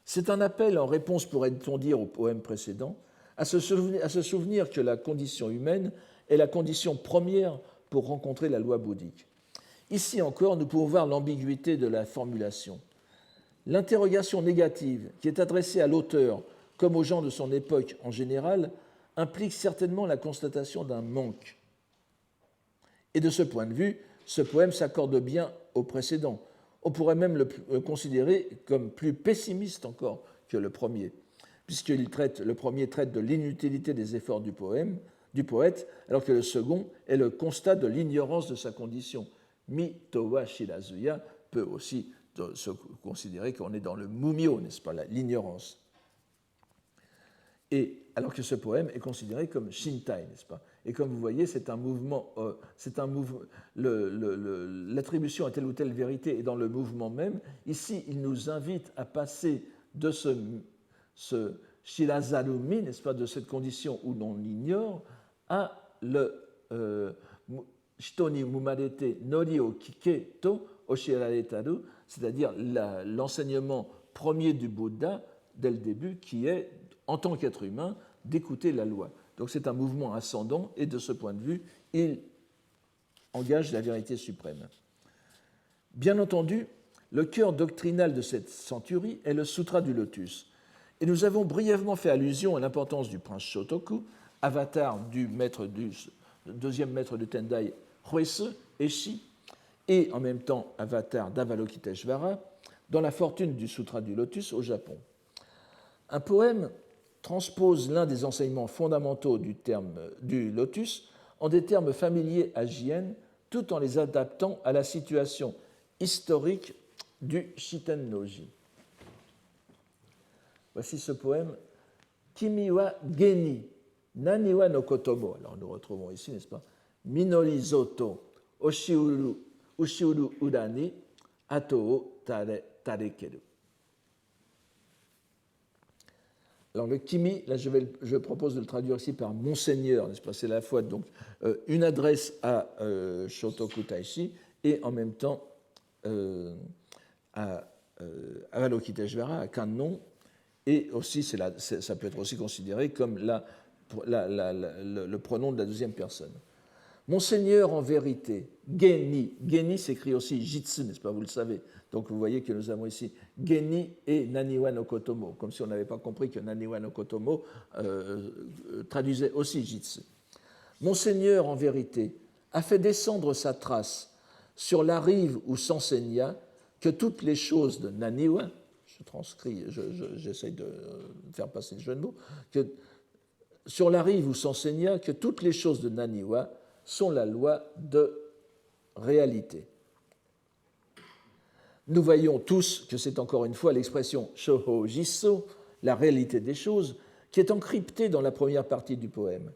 C'est un appel en réponse, pourrait-on dire, au poème précédent, à se souvenir que la condition humaine est la condition première pour rencontrer la loi bouddhique. Ici encore, nous pouvons voir l'ambiguïté de la formulation. L'interrogation négative qui est adressée à l'auteur comme aux gens de son époque en général implique certainement la constatation d'un manque. Et de ce point de vue, ce poème s'accorde bien au précédent. On pourrait même le considérer comme plus pessimiste encore que le premier, puisqu'il le premier traite de l'inutilité des efforts du poète, alors que le second est le constat de l'ignorance de sa condition. Mi towa shirazuya peut aussi se considérer qu'on est dans le mumio, n'est-ce pas, l'ignorance. Et alors que ce poème est considéré comme Shintai, n'est-ce pas? Et comme vous voyez, c'est un mouvement, l'attribution à telle ou telle vérité est dans le mouvement même. Ici, il nous invite à passer de ce shirazarumi, n'est-ce pas, de cette condition où l'on ignore, à le shito ni mumarete nori o kiketo oshiraretaru, c'est-à-dire l'enseignement premier du Bouddha dès le début, qui est, en tant qu'être humain, d'écouter la loi. Donc c'est un mouvement ascendant et de ce point de vue, il engage la vérité suprême. Bien entendu, le cœur doctrinal de cette centurie est le Sutra du Lotus. Et nous avons brièvement fait allusion à l'importance du prince Shotoku, avatar du deuxième maître du Tendai, Hoese Eshi, et en même temps avatar d'Avalokiteshvara, dans la fortune du Sutra du Lotus au Japon. Un poème transpose l'un des enseignements fondamentaux du lotus en des termes familiers à Jien, tout en les adaptant à la situation historique du Shiten-no-ji. Voici ce poème. Kimi wa geni, nani wa no kotomo. Alors nous retrouvons ici, n'est-ce pas, Minori zoto, ushiuru urani, ato o tarekeru. Alors le kimi, là je propose de le traduire ici par Monseigneur, n'est-ce pas? C'est à la fois donc une adresse à Shotoku Taishi et en même temps à Avalokiteshvara, à Kannon, et aussi ça peut être aussi considéré comme le pronom de la deuxième personne. Monseigneur en vérité, Geni. Geni s'écrit aussi Jitsu, n'est-ce pas? Vous le savez. Donc vous voyez que nous avons ici Geni et Naniwa no Kotomo, comme si on n'avait pas compris que Naniwa no Kotomo traduisait aussi Jitsu. Monseigneur en vérité a fait descendre sa trace sur la rive où s'enseigna que toutes les choses de Naniwa, je transcris, j'essaie de faire passer le jeu de mots, que sur la rive où s'enseigna que toutes les choses de Naniwa sont la loi de réalité. Nous voyons tous que c'est encore une fois l'expression Shoho Jisso, la réalité des choses, qui est encryptée dans la première partie du poème,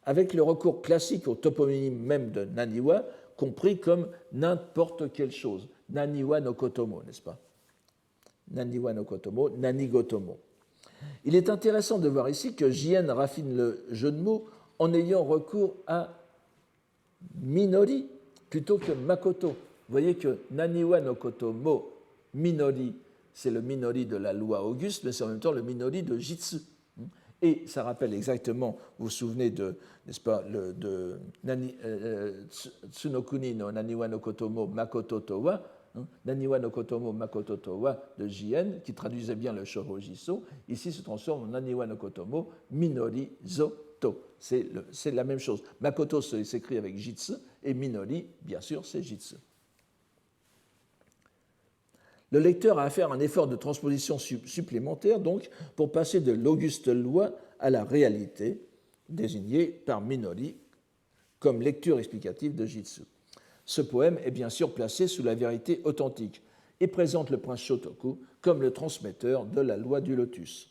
avec le recours classique au toponyme même de Naniwa, compris comme n'importe quelle chose. Naniwa no Kotomo, n'est-ce pas? Naniwa no Kotomo, Nanigotomo. Il est intéressant de voir ici que Jien raffine le jeu de mots en ayant recours à Minori plutôt que Makoto. Vous voyez que Naniwa no Kotomo Minori, c'est le Minori de la loi auguste, mais c'est en même temps le Minori de Jitsu. Et ça rappelle exactement, vous vous souvenez de, n'est-ce pas, de Tsunokuni no Naniwa no Kotomo Makoto Towa, Naniwa no Kotomo Makoto Towa de Jien, qui traduisait bien le Shoho Jisso, ici se transforme en Naniwa no Kotomo Minori Zo To. C'est la même chose. Makoto s'écrit avec Jitsu et Minori, bien sûr, c'est Jitsu. Le lecteur a à faire un effort de transposition supplémentaire, donc, pour passer de l'auguste loi à la réalité, désignée par Minori comme lecture explicative de Jitsu. Ce poème est bien sûr placé sous la vérité authentique et présente le prince Shotoku comme le transmetteur de la loi du lotus.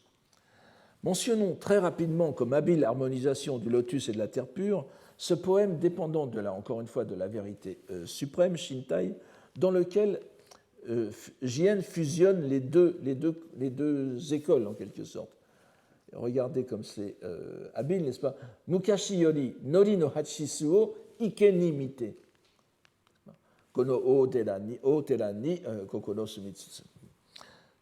Mentionnons très rapidement comme habile harmonisation du lotus et de la terre pure ce poème dépendant encore une fois de la vérité suprême, Shintai, dans lequel Jien fusionne les deux écoles en quelque sorte. Regardez comme c'est habile, n'est-ce pas? Mukashi yori nori no hachisu o ike ni mite. Kono o tera ni kokoro sumitsutsu.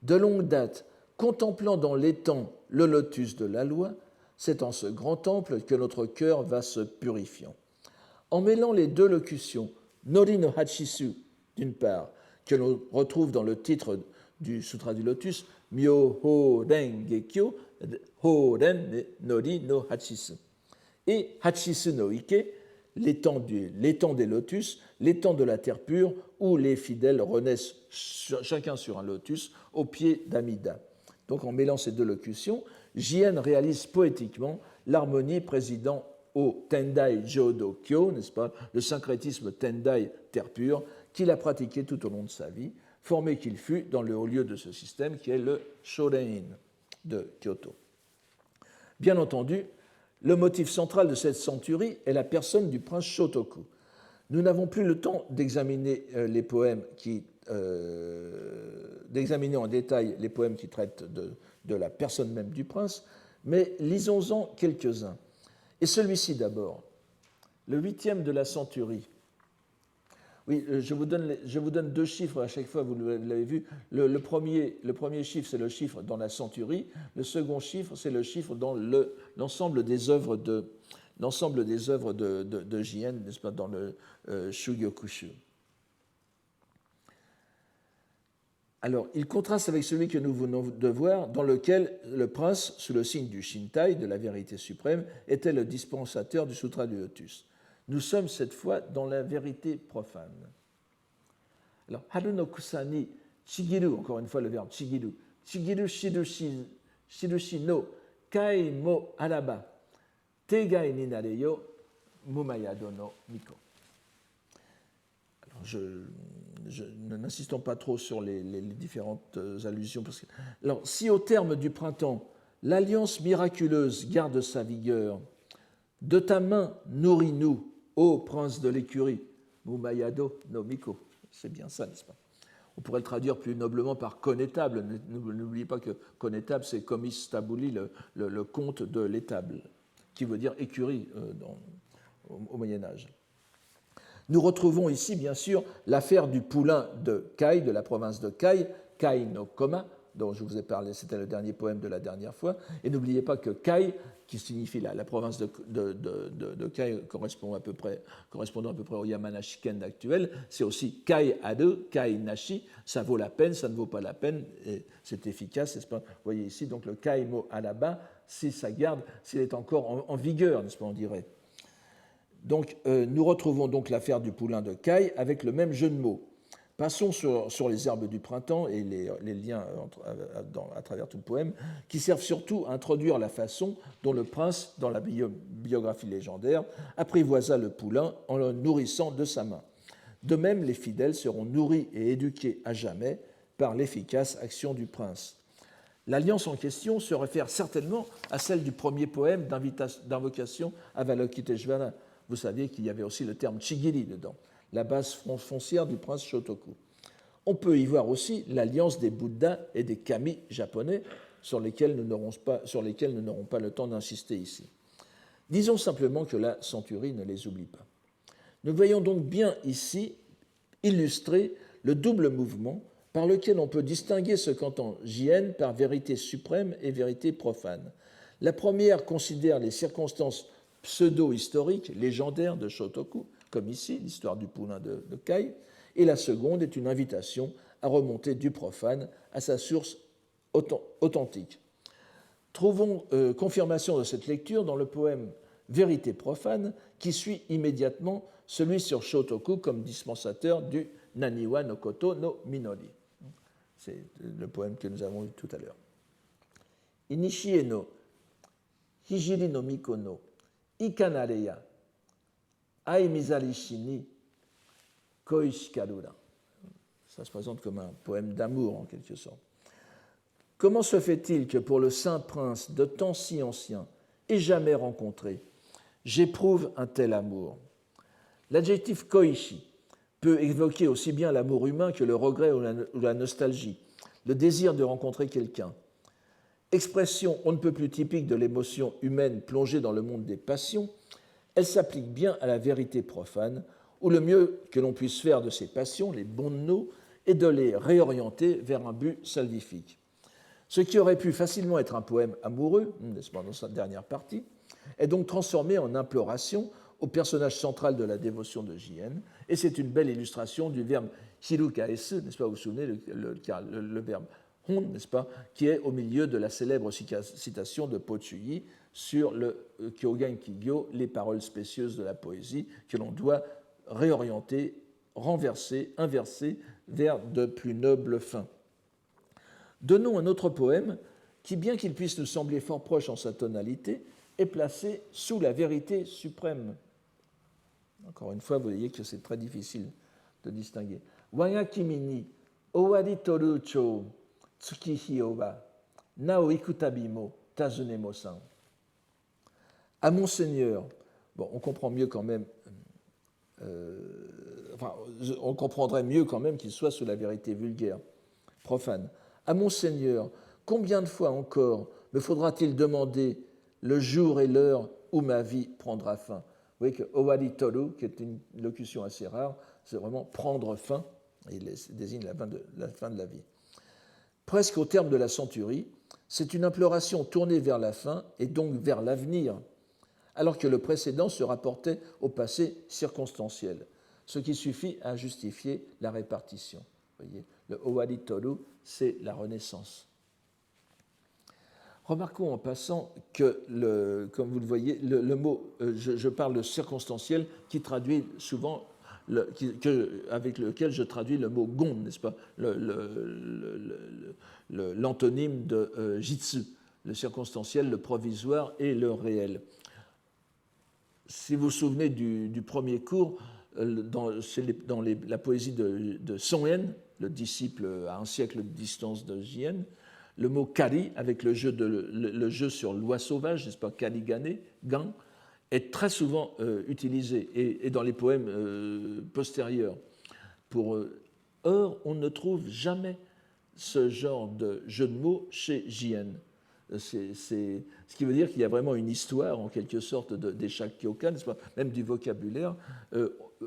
De longue date, contemplant dans l'étang le lotus de la loi, c'est en ce grand temple que notre cœur va se purifiant. En mêlant les deux locutions, Nori no Hachisu, d'une part, que l'on retrouve dans le titre du Sutra du Lotus, Myo Ho Ren Gekyo, Ho Ren Nori no Hachisu, et Hachisu no Ike, l'étang des lotus, l'étang de la terre pure, où les fidèles renaissent chacun sur un lotus au pied d'Amida. Donc en mêlant ces deux locutions, Jien réalise poétiquement l'harmonie présidant au Tendai Jodo-kyo, n'est-ce pas, le syncrétisme Tendai, terre pure, qu'il a pratiqué tout au long de sa vie, formé qu'il fut dans le haut lieu de ce système qui est le Shoren de Kyoto. Bien entendu, le motif central de cette centurie est la personne du prince Shotoku. Nous n'avons plus le temps d'examiner les poèmes d'examiner en détail les poèmes qui traitent de la personne même du prince, mais lisons-en quelques-uns. Et celui-ci d'abord, le 8e de la centurie. Oui, je vous donne deux chiffres à chaque fois, vous l'avez vu. Le premier chiffre, c'est le chiffre dans la centurie. Le second chiffre, c'est le chiffre dans l'ensemble des œuvres de Jien, n'est-ce pas, dans le Shugyokushu. Alors, il contraste avec celui que nous venons de voir, dans lequel le prince, sous le signe du Shintai, de la vérité suprême, était le dispensateur du Sutra du Lotus. Nous sommes cette fois dans la vérité profane. Alors, Haru no Kusani, Shigiru, encore une fois le verbe Shigiru, Shigiru shirushi no kai mo araba, tegai ni nareyo, mumayado no miko. N'insistons pas trop sur les différentes allusions. Alors, si au terme du printemps, l'alliance miraculeuse garde sa vigueur, de ta main nourris-nous, ô prince de l'écurie, Mumayado no Miko. C'est bien ça, n'est-ce pas? On pourrait le traduire plus noblement par connétable. N'oubliez pas que connétable, c'est comis tabuli, le comte de l'étable, qui veut dire écurie au Moyen-Âge. Nous retrouvons ici, bien sûr, l'affaire du poulain de Kai, de la province de Kai, Kai no Koma, dont je vous ai parlé, c'était le dernier poème de la dernière fois. Et n'oubliez pas que Kai, qui signifie la province de Kai, correspondant à peu près au Yamanashi-ken actuel, c'est aussi Kai Ade, Kai Nashi, ça vaut la peine, ça ne vaut pas la peine, et c'est efficace, n'est-ce pas? Vous voyez ici, donc le Kai mo Alaba, si ça garde, s'il est encore en vigueur, n'est-ce pas, on dirait. Donc, nous retrouvons donc l'affaire du poulain de Kai avec le même jeu de mots. Passons sur les herbes du printemps et les liens à travers tout le poème, qui servent surtout à introduire la façon dont le prince, dans la biographie légendaire, apprivoisa le poulain en le nourrissant de sa main. De même, les fidèles seront nourris et éduqués à jamais par l'efficace action du prince. L'alliance en question se réfère certainement à celle du premier poème d'invocation à Avalokiteshvara. Vous saviez qu'il y avait aussi le terme Chigiri dedans, la base foncière du prince Shotoku. On peut y voir aussi l'alliance des Bouddhas et des kami japonais sur lesquels nous n'aurons pas le temps d'insister ici. Disons simplement que la centurie ne les oublie pas. Nous voyons donc bien ici illustrer le double mouvement par lequel on peut distinguer ce qu'entend Jien par vérité suprême et vérité profane. La première considère les circonstances pseudo-historiques, légendaires de Shotoku, comme ici, l'histoire du poulain de Kai, et la seconde est une invitation à remonter du profane à sa source authentique. Trouvons confirmation de cette lecture dans le poème Vérité profane, qui suit immédiatement celui sur Shotoku comme dispensateur du Naniwa no Koto no Minori. C'est le poème que nous avons eu tout à l'heure. Inishie no Hijiri no Miko no Ikanareya Ai Mizarishi ni Koishikarura. Ça se présente comme un poème d'amour en quelque sorte. Comment se fait-il que pour le saint prince de temps si ancien et jamais rencontré, j'éprouve un tel amour? L'adjectif koishi peut évoquer aussi bien l'amour humain que le regret ou la nostalgie, le désir de rencontrer quelqu'un. Expression on ne peut plus typique de l'émotion humaine plongée dans le monde des passions, elle s'applique bien à la vérité profane, où le mieux que l'on puisse faire de ces passions, les bonno, est de les réorienter vers un but salvifique. Ce qui aurait pu facilement être un poème amoureux, n'est-ce pas, dans sa dernière partie, est donc transformé en imploration au personnage central de la dévotion de Jien, et c'est une belle illustration du verbe hirukaesu, n'est-ce pas, vous vous souvenez, le verbe hon, n'est-ce pas, qui est au milieu de la célèbre citation de Pochuyi sur le Kyogen Kigyo, les paroles spécieuses de la poésie, que l'on doit réorienter, renverser, inverser vers de plus nobles fins. Donnons un autre poème qui, bien qu'il puisse nous sembler fort proche en sa tonalité, est placé sous la vérité suprême. Encore une fois, vous voyez que c'est très difficile de distinguer. Waga kimi ni owari toru chou tsukihiyo wa nao ikutabi mo tazunemo-san. À mon Seigneur, bon, on comprend mieux quand même, on comprendrait mieux quand même qu'il soit sous la vérité vulgaire, profane. À mon Seigneur, combien de fois encore me faudra-t-il demander le jour et l'heure où ma vie prendra fin? Vous voyez que owari toru, qui est une locution assez rare, c'est vraiment prendre fin, et il désigne la fin de la vie. Presque au terme de la centurie, c'est une imploration tournée vers la fin et donc vers l'avenir, alors que le précédent se rapportait au passé circonstanciel, ce qui suffit à justifier la répartition. Vous voyez, le owari toru, c'est la Renaissance. Remarquons en passant que, comme vous le voyez, le mot, je parle de circonstanciel, qui traduit souvent, avec lequel je traduis le mot gon, n'est-ce pas, l'antonyme de jitsu, le circonstanciel, le provisoire et le réel. Si vous vous souvenez du premier cours, dans la poésie de Son En, le disciple à un siècle de distance de Jien, le mot kari, avec le jeu sur l'oie sauvage, n'est-ce pas, karigane, gan, est très souvent utilisé, et dans les poèmes postérieurs. Or, on ne trouve jamais ce genre de jeu de mots chez Jien. Ce qui veut dire qu'il y a vraiment une histoire, en quelque sorte, des Shakkyokan, même du vocabulaire.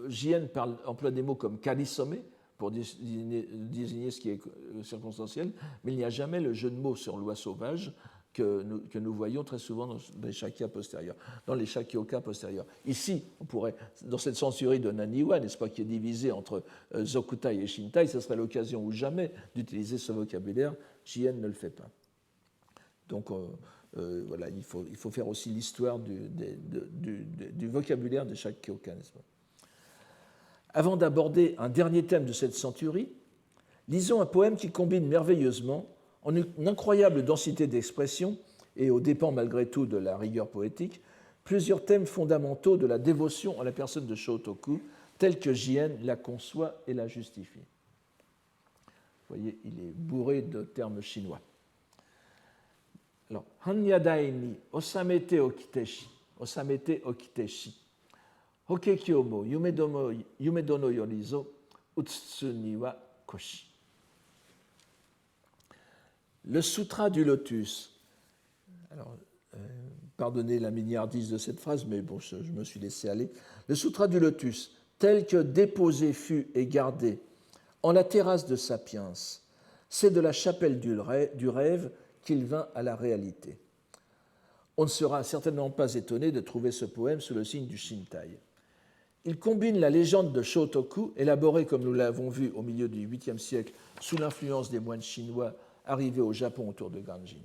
Jien emploie des mots comme karisome pour désigner ce qui est circonstanciel, mais il n'y a jamais le jeu de mots sur l'oie sauvage que nous voyons très souvent dans les Shakya postérieurs, dans les Shakkyoka postérieurs. Ici, on pourrait, dans cette centurie de Naniwa, n'est-ce pas, qui est divisée entre Zokutai et Shintai, ce serait l'occasion ou jamais d'utiliser ce vocabulaire. Jien ne le fait pas. Donc voilà, il faut faire aussi l'histoire du vocabulaire de chaque kyoka, n'est-ce pas? Avant d'aborder un dernier thème de cette centurie, lisons un poème qui combine merveilleusement, en une incroyable densité d'expression et aux dépens malgré tout de la rigueur poétique, plusieurs thèmes fondamentaux de la dévotion à la personne de Shotoku, telle que Jien la conçoit et la justifie. Vous voyez, il est bourré de termes chinois. Alors, Hanyadai ni osamete okiteshi, hokekyo mo yumedono yorizo utsutsu ni wa koshi. Le sutra du lotus. Alors, pardonnez la mignardise de cette phrase, mais bon, je me suis laissé aller. Le sutra du lotus, tel que déposé fut et gardé en la terrasse de Sapiens, c'est de la chapelle du rêve qu'il vint à la réalité. On ne sera certainement pas étonné de trouver ce poème sous le signe du Shintai. Il combine la légende de Shotoku, élaborée comme nous l'avons vu au milieu du 8e siècle sous l'influence des moines chinois arrivés au Japon autour de Ganjin,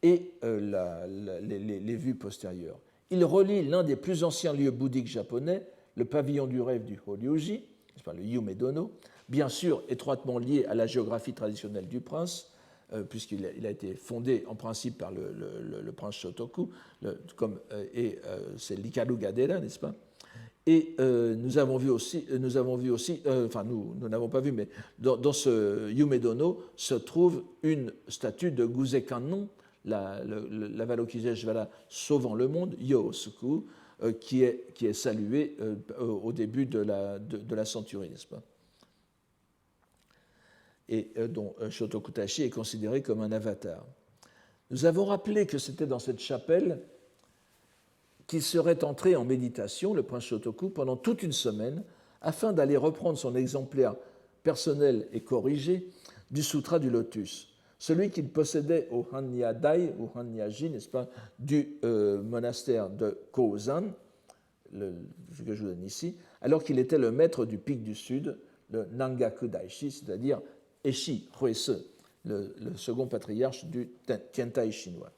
et les vues postérieures. Il relie l'un des plus anciens lieux bouddhiques japonais, le pavillon du rêve du Horyuji, le Yumedono, bien sûr étroitement lié à la géographie traditionnelle du prince, puisqu'il a été fondé en principe par le prince Shotoku, et c'est l'Ikaru Gadera, n'est-ce pas? Et nous avons vu aussi, enfin nous n'avons pas vu, mais dans ce Yumedono se trouve une statue de Guzekannon, l'Avalokiteshvara sauvant le monde, Yosuku, qui est saluée au début de la centurie, n'est-ce pas? Et dont Shotokutashi est considéré comme un avatar. Nous avons rappelé que c'était dans cette chapelle qu'il serait entré en méditation, le prince Shotoku, pendant toute une semaine, afin d'aller reprendre son exemplaire personnel et corrigé du Sutra du Lotus, celui qu'il possédait au Hanyadai, ou Hanyaji, n'est-ce pas, du monastère de Kozan, ce que je vous donne ici, alors qu'il était le maître du pic du sud, le Nangaku Daishi, c'est-à-dire Eshi Huese, le second patriarche du Tiantai chinois.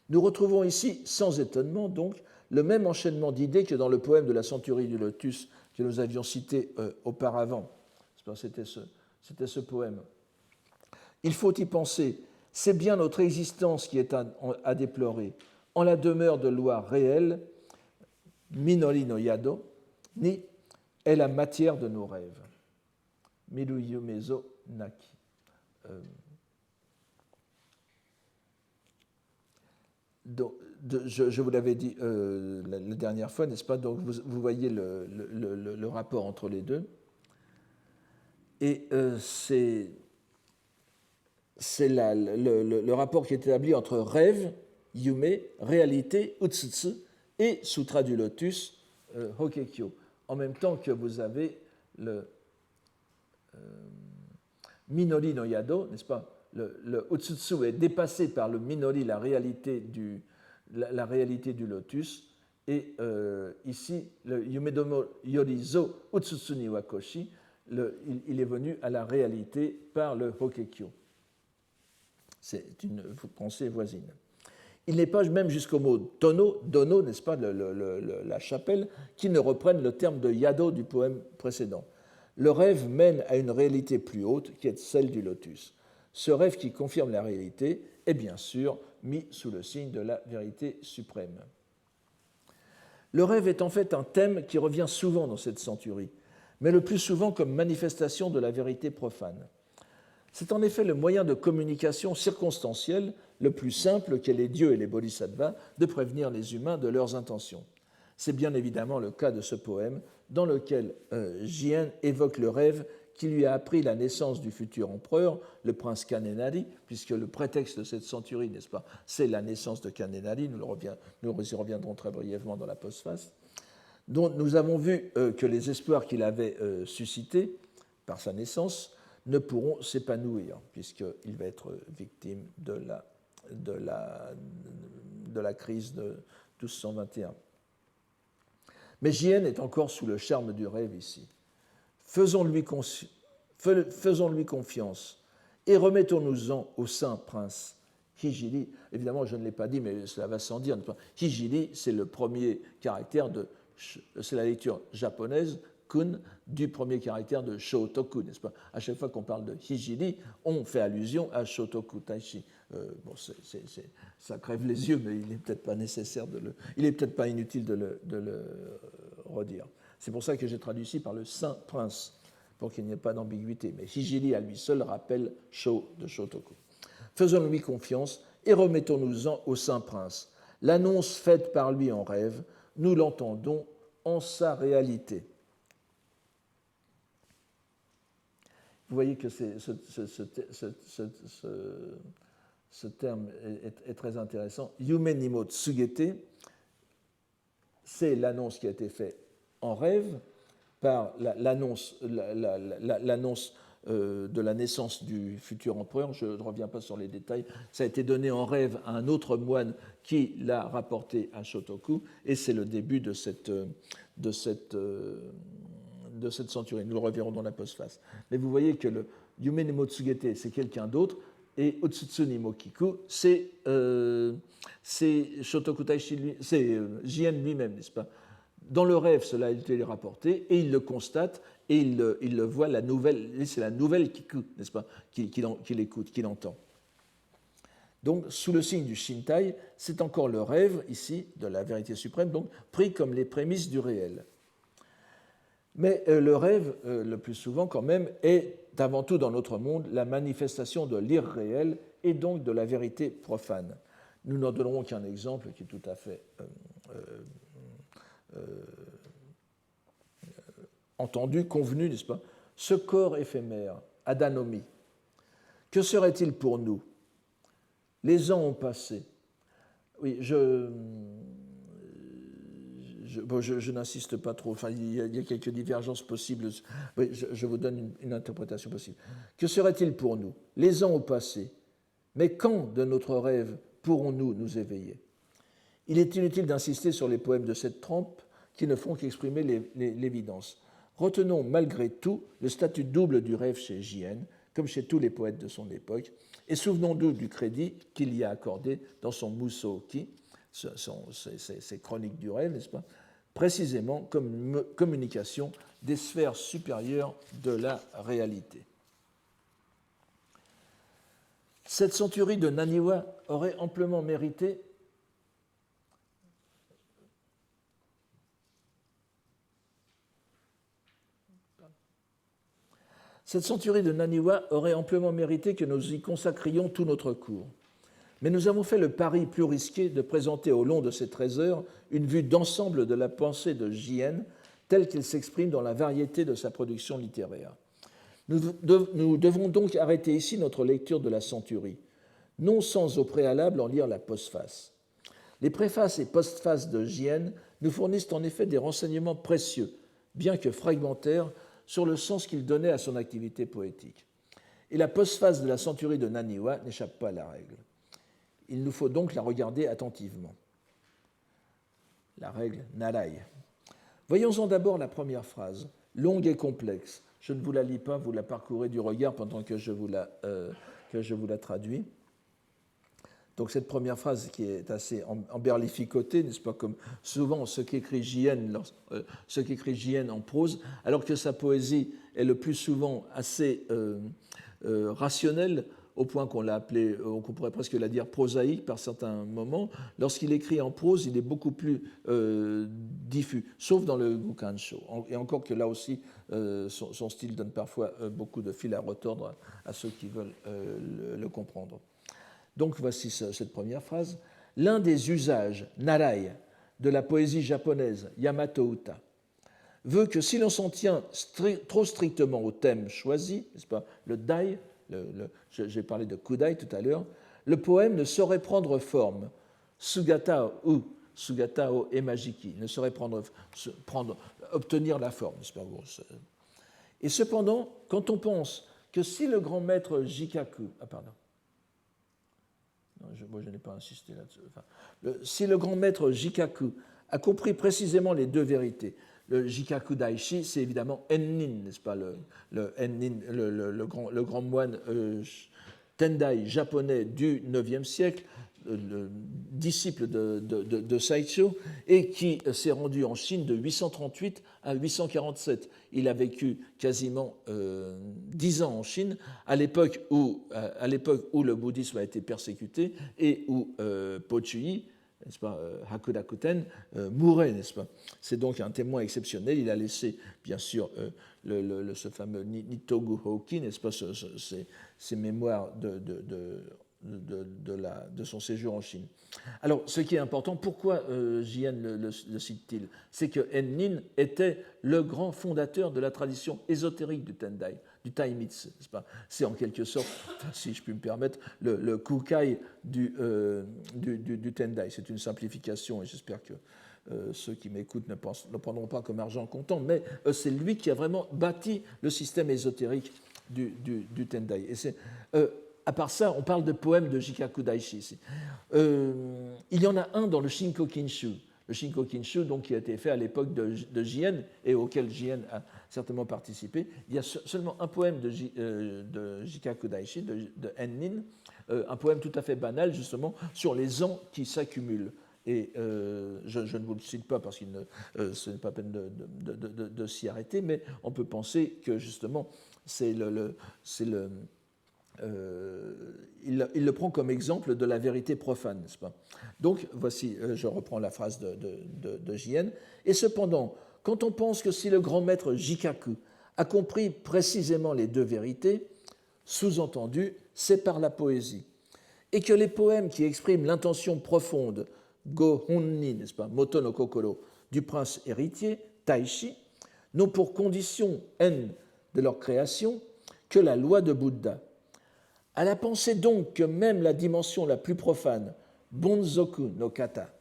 Nous retrouvons ici, sans étonnement donc, le même enchaînement d'idées que dans le poème de la Centurie du Lotus que nous avions cité auparavant. C'était ce poème. Il faut y penser, c'est bien notre existence qui est à déplorer, en la demeure de loi réelle, Minori no Yado, ni est la matière de nos rêves. Miru Yumezo Naki. Donc, je vous l'avais dit la dernière fois, n'est-ce pas? Donc vous voyez le rapport entre les deux. Et c'est le rapport qui est établi entre rêve, yume, réalité, utsutsu, et Sutra du Lotus, Hokekyo. En même temps que vous avez le Minori no Yado, n'est-ce pas? Le Utsutsu est dépassé par le Minori, la réalité du lotus, et ici, le Yumedomo Yorizo Utsutsu ni Wakoshi, il est venu à la réalité par le Hokekyo. C'est une pensée voisine. Il n'est pas même jusqu'au mot dono, n'est-ce pas, la chapelle, qui ne reprenne le terme de Yado du poème précédent. Le rêve mène à une réalité plus haute, qui est celle du lotus. Ce rêve qui confirme la réalité est bien sûr mis sous le signe de la vérité suprême. Le rêve est en fait un thème qui revient souvent dans cette centurie, mais le plus souvent comme manifestation de la vérité profane. C'est en effet le moyen de communication circonstanciel le plus simple qu'aient les dieux et les bodhisattvas de prévenir les humains de leurs intentions. C'est bien évidemment le cas de ce poème dans lequel Jien évoque le rêve qui lui a appris la naissance du futur empereur, le prince Kanenari, puisque le prétexte de cette centurie, n'est-ce pas, c'est la naissance de Kanenari, nous y reviendrons très brièvement dans la postface, dont nous avons vu que les espoirs qu'il avait suscités par sa naissance ne pourront s'épanouir, puisqu'il va être victime de la crise de 1221. Mais Jien est encore sous le charme du rêve ici. Faisons-lui confiance et remettons-nous-en au saint prince. Hijiri, évidemment, je ne l'ai pas dit, mais cela va sans dire. Hijiri, c'est le premier caractère c'est la lecture japonaise, kun, du premier caractère de Shotoku, n'est-ce pas? À chaque fois qu'on parle de Hijiri, on fait allusion à Shotoku Taishi. Ça crève les yeux, mais il n'est peut-être pas nécessaire il n'est peut-être pas inutile de le redire. C'est pour ça que j'ai traduit ici par le Saint Prince, pour qu'il n'y ait pas d'ambiguïté. Mais Hijiri à lui seul rappelle Sho de Shotoku. Faisons-lui confiance et remettons-nous-en au Saint Prince. L'annonce faite par lui en rêve, nous l'entendons en sa réalité. Vous voyez que ce terme est très intéressant. Yume nimo tsugete, c'est l'annonce qui a été faite en rêve par l'annonce de la naissance du futur empereur. Je ne reviens pas sur les détails. Ça a été donné en rêve à un autre moine qui l'a rapporté à Shotoku, et c'est le début de cette centurie. Nous le reverrons dans la postface. Mais vous voyez que le Yume nimo tsugete, c'est quelqu'un d'autre, et Utsutsu ni Mokiku, c'est Shotoku Taishi, c'est Jien lui-même, n'est-ce pas? Dans le rêve, cela a été rapporté, et il le constate, et il le voit, c'est la nouvelle Kiku, n'est-ce pas, qu'il écoute, qu'il entend. Donc, sous le signe du Shintai, c'est encore le rêve, ici, de la vérité suprême, donc pris comme les prémices du réel. Mais le rêve, le plus souvent quand même, est avant tout dans notre monde la manifestation de l'irréel et donc de la vérité profane. Nous n'en donnerons qu'un exemple qui est tout à fait entendu, convenu, n'est-ce pas? Ce corps éphémère, Adanomi, que serait-il pour nous? Les ans ont passé. Oui, je n'insiste pas trop. Enfin, il y a quelques divergences possibles. Oui, je vous donne une interprétation possible. Que serait-il pour nous? Les ans ont passé. Mais quand de notre rêve pourrons-nous nous éveiller? Il est inutile d'insister sur les poèmes de cette trempe qui ne font qu'exprimer l'évidence. Retenons malgré tout le statut double du rêve chez J.N., comme chez tous les poètes de son époque, et souvenons-nous du crédit qu'il y a accordé dans son Musōki, ses chroniques du rêve, n'est-ce pas, précisément comme communication des sphères supérieures de la réalité. Cette centurie de Naniwa aurait amplement mérité que nous y consacrions tout notre cours. Mais nous avons fait le pari plus risqué de présenter au long de ces 13 heures une vue d'ensemble de la pensée de J.N. telle qu'elle s'exprime dans la variété de sa production littéraire. Nous devons donc arrêter ici notre lecture de la centurie, non sans au préalable en lire la postface. Les préfaces et postfaces de J.N. nous fournissent en effet des renseignements précieux, bien que fragmentaires, sur le sens qu'il donnait à son activité poétique. Et la postface de la centurie de Naniwa n'échappe pas à la règle. Il nous faut donc la regarder attentivement. La règle Narai. Voyons-en d'abord la première phrase, longue et complexe. Je ne vous la lis pas, vous la parcourez du regard pendant que je vous la traduis. Donc cette première phrase qui est assez emberlificotée, n'est-ce pas, comme souvent ce qu'écrit J.N. En prose, alors que sa poésie est le plus souvent assez rationnelle, au point qu'on l'a appelé, on pourrait presque la dire prosaïque par certains moments. Lorsqu'il écrit en prose, il est beaucoup plus diffus, sauf dans le Gukansho. Et encore que là aussi, son style donne parfois beaucoup de fil à retordre à ceux qui veulent le comprendre. Donc voici cette première phrase. L'un des usages, narai, de la poésie japonaise, Yamato Uta, veut que si l'on s'en tient trop strictement au thème choisi, n'est-ce pas, le dai, j'ai parlé de kudai tout à l'heure, le poème ne saurait prendre forme, sugata o emajiki, ne saurait obtenir la forme, n'est-ce pas. Et cependant, quand on pense que si le grand maître Jikaku, je n'ai pas insisté là-dessus. Si le grand maître Jikaku a compris précisément les deux vérités, le Jikaku Daishi, c'est évidemment Ennin, n'est-ce pas, le grand moine Tendai japonais du IXe siècle, le disciple de Saicho, et qui s'est rendu en Chine de 838 à 847. Il a vécu quasiment 10 ans en Chine, à l'époque où le bouddhisme a été persécuté et où Po-Chuyi, n'est-ce pas, Hakurakuten, mourait, n'est-ce pas. C'est donc un témoin exceptionnel. Il a laissé, bien sûr, ce fameux Nitogu Hoki, n'est-ce pas, ses mémoires de son séjour en Chine. Alors, ce qui est important, pourquoi J.N. le cite-t-il? C'est que Ennin était le grand fondateur de la tradition ésotérique du Tendai, du Taimitsu, n'est-ce pas? C'est en quelque sorte, si je puis me permettre, le Kukai du Tendai. C'est une simplification et j'espère que ceux qui m'écoutent ne prendront pas comme argent comptant, mais c'est lui qui a vraiment bâti le système ésotérique du Tendai. Et c'est... à part ça, on parle de poèmes de Jikaku Daishi ici. Il y en a un dans le Shinko Kinshu. Le Shinko Kinshu, donc, qui a été fait à l'époque de J.N. et auquel J.N. a certainement participé. Il y a seulement un poème de Jikaku Daishi, de Ennin, un poème tout à fait banal, justement, sur les ans qui s'accumulent. Et je ne vous le cite pas parce que ce n'est pas peine de s'y arrêter, mais on peut penser que, justement, il le prend comme exemple de la vérité profane, n'est-ce pas? Donc, voici, je reprends la phrase de J.N. Et cependant, quand on pense que si le grand maître Jikaku a compris précisément les deux vérités, sous-entendu, c'est par la poésie, et que les poèmes qui expriment l'intention profonde, Go Honni, n'est-ce pas, Moto no Kokoro, du prince héritier, Taishi, n'ont pour condition N de leur création que la loi de Bouddha. À la pensée donc que même la dimension la plus profane, Bonzoku no Kata,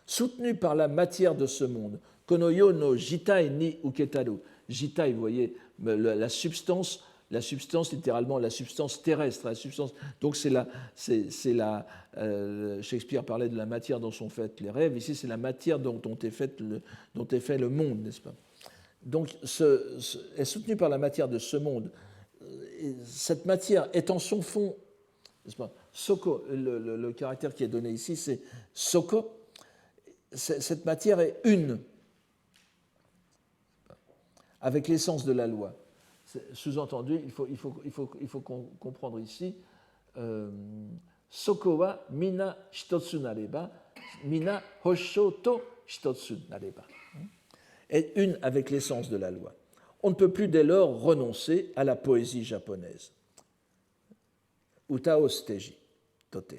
soutenue par la matière de ce monde, Konoyo no Jitai ni Uketaru, Jitai, vous voyez, la substance littéralement la substance terrestre, la substance. Donc Shakespeare parlait de la matière dont sont faits les rêves. Ici, c'est la matière dont est fait le monde, n'est-ce pas? Donc, est soutenue par la matière de ce monde. Cette matière est en son fond, n'est-ce pas? Soko, le caractère qui est donné ici, c'est soko. Cette matière est une avec l'essence de la loi. Sous-entendu, il faut comprendre ici Soko wa mina hitotsu nareba, mina hosho to hitotsu nareba. Est une avec l'essence de la loi. On ne peut plus dès lors renoncer à la poésie japonaise. Utao steji, tote.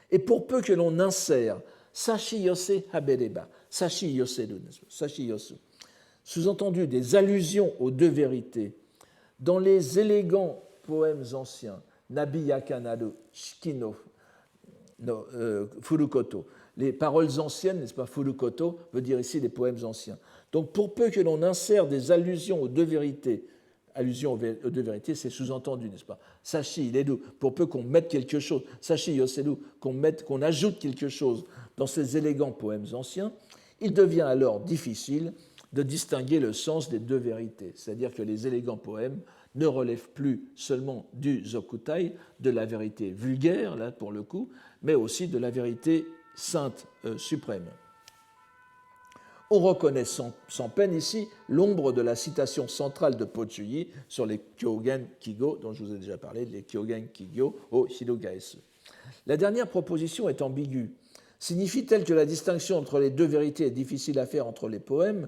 Et pour peu que l'on insère sashi yose habereba, sashi yoseru, sashi yosu, sous-entendu des allusions aux deux vérités, dans les élégants poèmes anciens, Nabiyaka naru shiki no furukoto, les paroles anciennes, n'est-ce pas, furukoto veut dire ici les poèmes anciens. Donc pour peu que l'on insère des allusions aux deux vérités, c'est sous-entendu, n'est-ce pas, sashi ireru, pour peu qu'on mette quelque chose, sashi yoseru, qu'on ajoute quelque chose dans ces élégants poèmes anciens, il devient alors difficile de distinguer le sens des deux vérités, c'est-à-dire que les élégants poèmes ne relèvent plus seulement du zokutai, de la vérité vulgaire, là pour le coup, mais aussi de la vérité sainte suprême. On reconnaît sans peine ici l'ombre de la citation centrale de Pochuyi sur les Kyogen Kigo, dont je vous ai déjà parlé, les Kyogen Kigo au Hirogaesu. La dernière proposition est ambiguë. Signifie-t-elle que la distinction entre les deux vérités est difficile à faire entre les poèmes,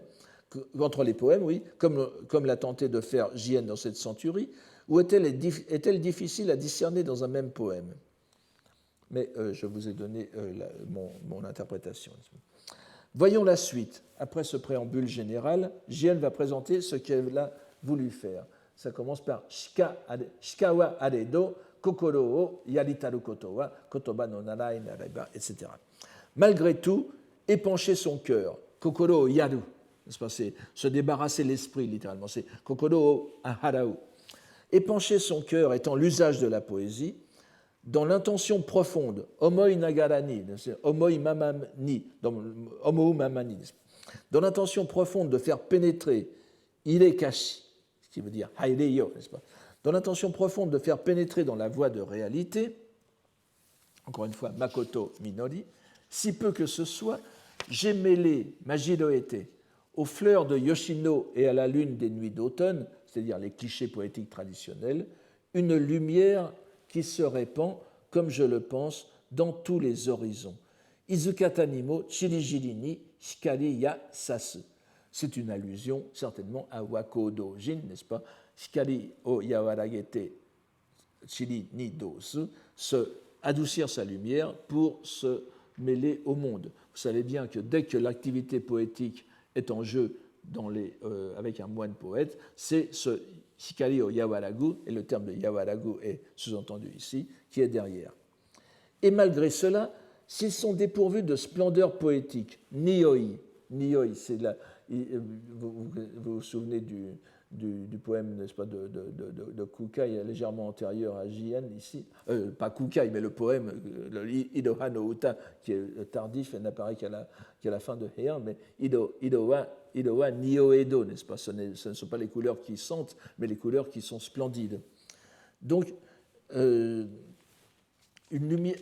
oui, comme l'a tenté de faire Jien dans cette centurie, ou est-elle difficile à discerner dans un même poème? Mais je vous ai donné mon interprétation. Voyons la suite. Après ce préambule général, Jien va présenter ce qu'elle a voulu faire. Ça commence par Shikawa aredo, kokoro o yaritaru koto wa kotoba no narai nareba, etc. Malgré tout, épancher son cœur, kokoro o yaru, c'est se débarrasser l'esprit, littéralement, c'est kokoro o harau. Épancher son cœur étant l'usage de la poésie, dans l'intention profonde, omoi nagarani, omoi mamani, omou mamani, dans l'intention profonde de faire pénétrer irekashi, ce qui veut dire haireyo, n'est-ce pas? Dans l'intention profonde de faire pénétrer dans la voie de réalité, encore une fois, Makoto Minori, si peu que ce soit, j'ai mêlé Majiroete aux fleurs de Yoshino et à la lune des nuits d'automne, c'est-à-dire les clichés poétiques traditionnels, une lumière qui se répand, comme je le pense, dans tous les horizons. Izukata ni mo chirijiri ni hikari ya sasu. C'est une allusion certainement à Wako Jin, n'est-ce pas? Hikari o yawaragete chiri ni dosu, se adoucir sa lumière pour se mêler au monde. Vous savez bien que dès que l'activité poétique est en jeu avec un moine poète, c'est ce Hikari o Yawaragu, et le terme de Yawaragu est sous-entendu ici, qui est derrière. Et malgré cela, s'ils sont dépourvus de splendeur poétique, Nioi, c'est vous vous souvenez du poème, n'est-ce pas, de Kukai, légèrement antérieur à Jien, ici, pas Kukai, mais le poème, le Idoha no Uta, qui est tardif et n'apparaît qu'à la fin de Heian, mais Idoha Nioedo, n'est-ce pas, ce ne sont pas les couleurs qui sentent, mais les couleurs qui sont splendides. Donc, une lumière.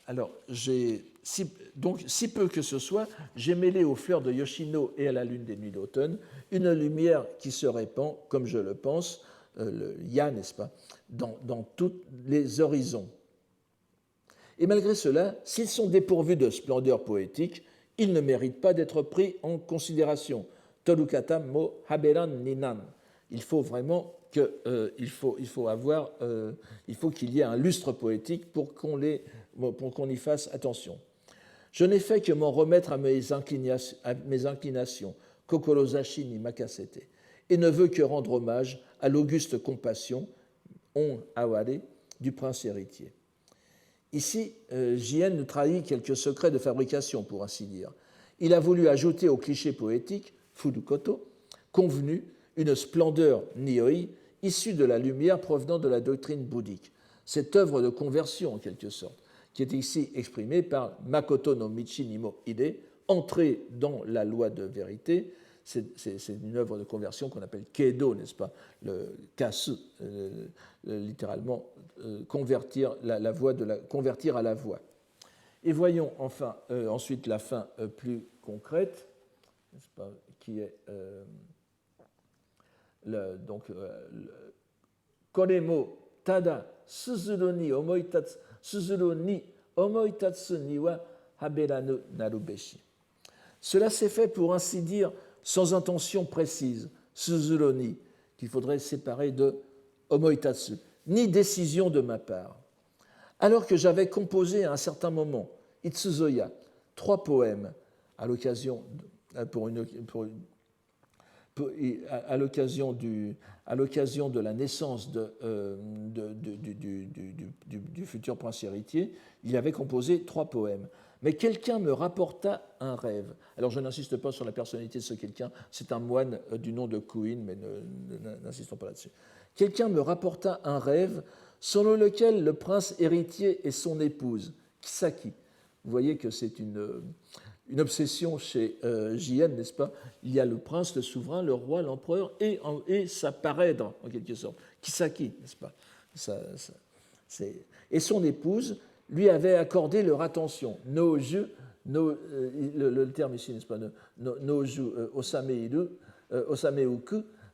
Alors, si peu que ce soit, j'ai mêlé aux fleurs de Yoshino et à la lune des nuits d'automne une lumière qui se répand, comme je le pense, le ya, n'est-ce pas, dans tous les horizons. Et malgré cela, s'ils sont dépourvus de splendeur poétique, ils ne méritent pas d'être pris en considération. Torukata mo haberan ninan. Il faut vraiment il faut qu'il y ait un lustre poétique pour qu'on y fasse attention. Je n'ai fait que m'en remettre à mes inclinations, kokorozashi ni makasete, et ne veux que rendre hommage à l'auguste compassion, on aware, du prince héritier. Ici, Jien nous trahit quelques secrets de fabrication, pour ainsi dire. Il a voulu ajouter au cliché poétique, furukoto, convenu, une splendeur nioi, issue de la lumière provenant de la doctrine bouddhique. Cette œuvre de conversion, en quelque sorte, qui est ici exprimée par Makoto no Michi Nimo Ide, entrée dans la loi de vérité. C'est une œuvre de conversion qu'on appelle Kedo, n'est-ce pas? Le kasu, littéralement, convertir la voie convertir à la voie. Et voyons enfin ensuite la fin plus concrète, n'est-ce pas, qui est Koremo tada suzuru ni omoitatsu ni wa haberanu narubeshi. Cela s'est fait pour ainsi dire sans intention précise, suzuru ni, qu'il faudrait séparer de omoitatsu, ni décision de ma part. Alors que j'avais composé à un certain moment, Itsuzoya, 3 poèmes à l'occasion de la naissance du futur prince héritier, il avait composé 3 poèmes. Mais quelqu'un me rapporta un rêve. Alors je n'insiste pas sur la personnalité de ce quelqu'un, c'est un moine du nom de Kuin, mais n'insistons pas là-dessus. Quelqu'un me rapporta un rêve selon lequel le prince héritier et son épouse, Kisaki, vous voyez que c'est une obsession chez Jien, n'est-ce pas? Il y a le prince, le souverain, le roi, l'empereur et sa parèdre, en quelque sorte, Kisaki, n'est-ce pas? Et son épouse lui avait accordé leur attention. Noju, le terme ici, n'est-ce pas? Noju osameuku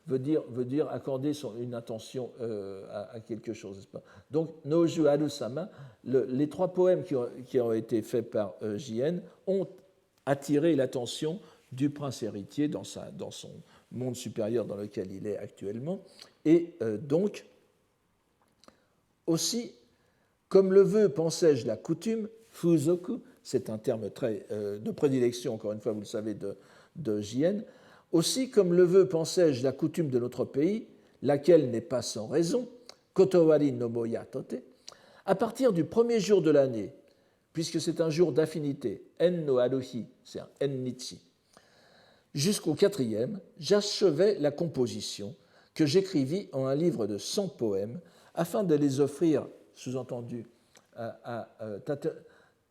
veut dire accorder une attention à quelque chose, n'est-ce pas? Donc, Noju Haru-sama, les 3 poèmes qui ont été faits par Jien ont attiré l'attention du prince héritier dans son monde supérieur dans lequel il est actuellement. Et donc, aussi, comme le veut, pensais-je, la coutume, fuzoku, c'est un terme très de prédilection, encore une fois, vous le savez, de Jien, aussi, comme le veut, pensais-je, la coutume de notre pays, laquelle n'est pas sans raison, kotowari no moya tote, à partir du premier jour de l'année, puisque c'est un jour d'affinité, en no haruhi, c'est un en nichi, jusqu'au 4e, j'achevai la composition que j'écrivis en un livre de 100 poèmes afin de les offrir, sous-entendu, à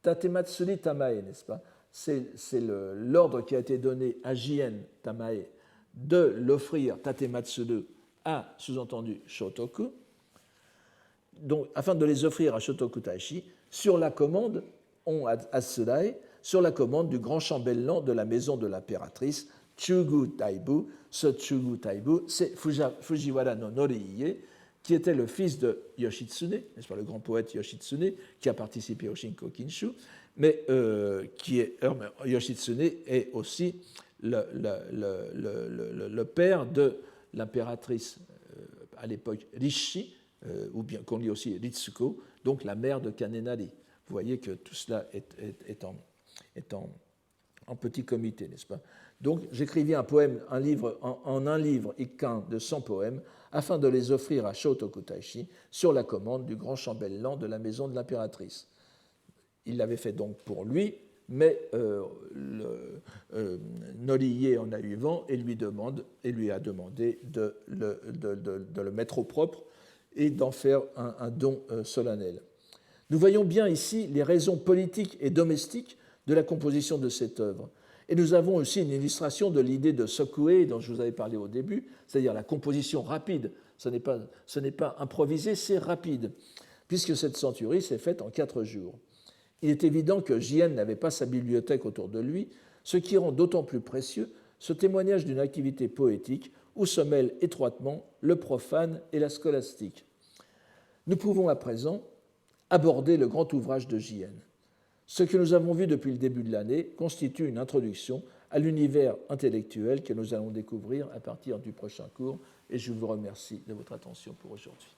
Tatematsuri Tamae, n'est-ce pas? C'est l'ordre qui a été donné à Jien Tamae de l'offrir Tatematsuru à, sous-entendu, Shotoku, donc, afin de les offrir à Shotoku Taishi sur la commande, sur la commande du grand chambellan de la maison de l'impératrice, Chugu Taibu. Ce Chugu Taibu, c'est Fujiwara no Noriie, qui était le fils de Yoshitsune, n'est-ce pas, le grand poète Yoshitsune, qui a participé au Shinko Kinshu, mais Yoshitsune est aussi le père de l'impératrice à l'époque Rishi, ou bien qu'on lit aussi Ritsuko, donc la mère de Kanenari. Vous voyez que tout cela est en petit comité, n'est-ce pas? Donc j'écrivis un livre ikkan de 100 poèmes, afin de les offrir à Shotoku Taishi sur la commande du grand chambellan de la maison de l'impératrice. Il l'avait fait donc pour lui, mais Noriie en a eu vent et lui a demandé de le mettre au propre et d'en faire un don solennel. Nous voyons bien ici les raisons politiques et domestiques de la composition de cette œuvre. Et nous avons aussi une illustration de l'idée de Sokue dont je vous avais parlé au début, c'est-à-dire la composition rapide. Ce n'est pas improvisé, c'est rapide, puisque cette centurie s'est faite en 4 jours. Il est évident que Jien n'avait pas sa bibliothèque autour de lui, ce qui rend d'autant plus précieux ce témoignage d'une activité poétique où se mêlent étroitement le profane et la scolastique. Nous pouvons à présent aborder le grand ouvrage de Jien. Ce que nous avons vu depuis le début de l'année constitue une introduction à l'univers intellectuel que nous allons découvrir à partir du prochain cours. Et je vous remercie de votre attention pour aujourd'hui.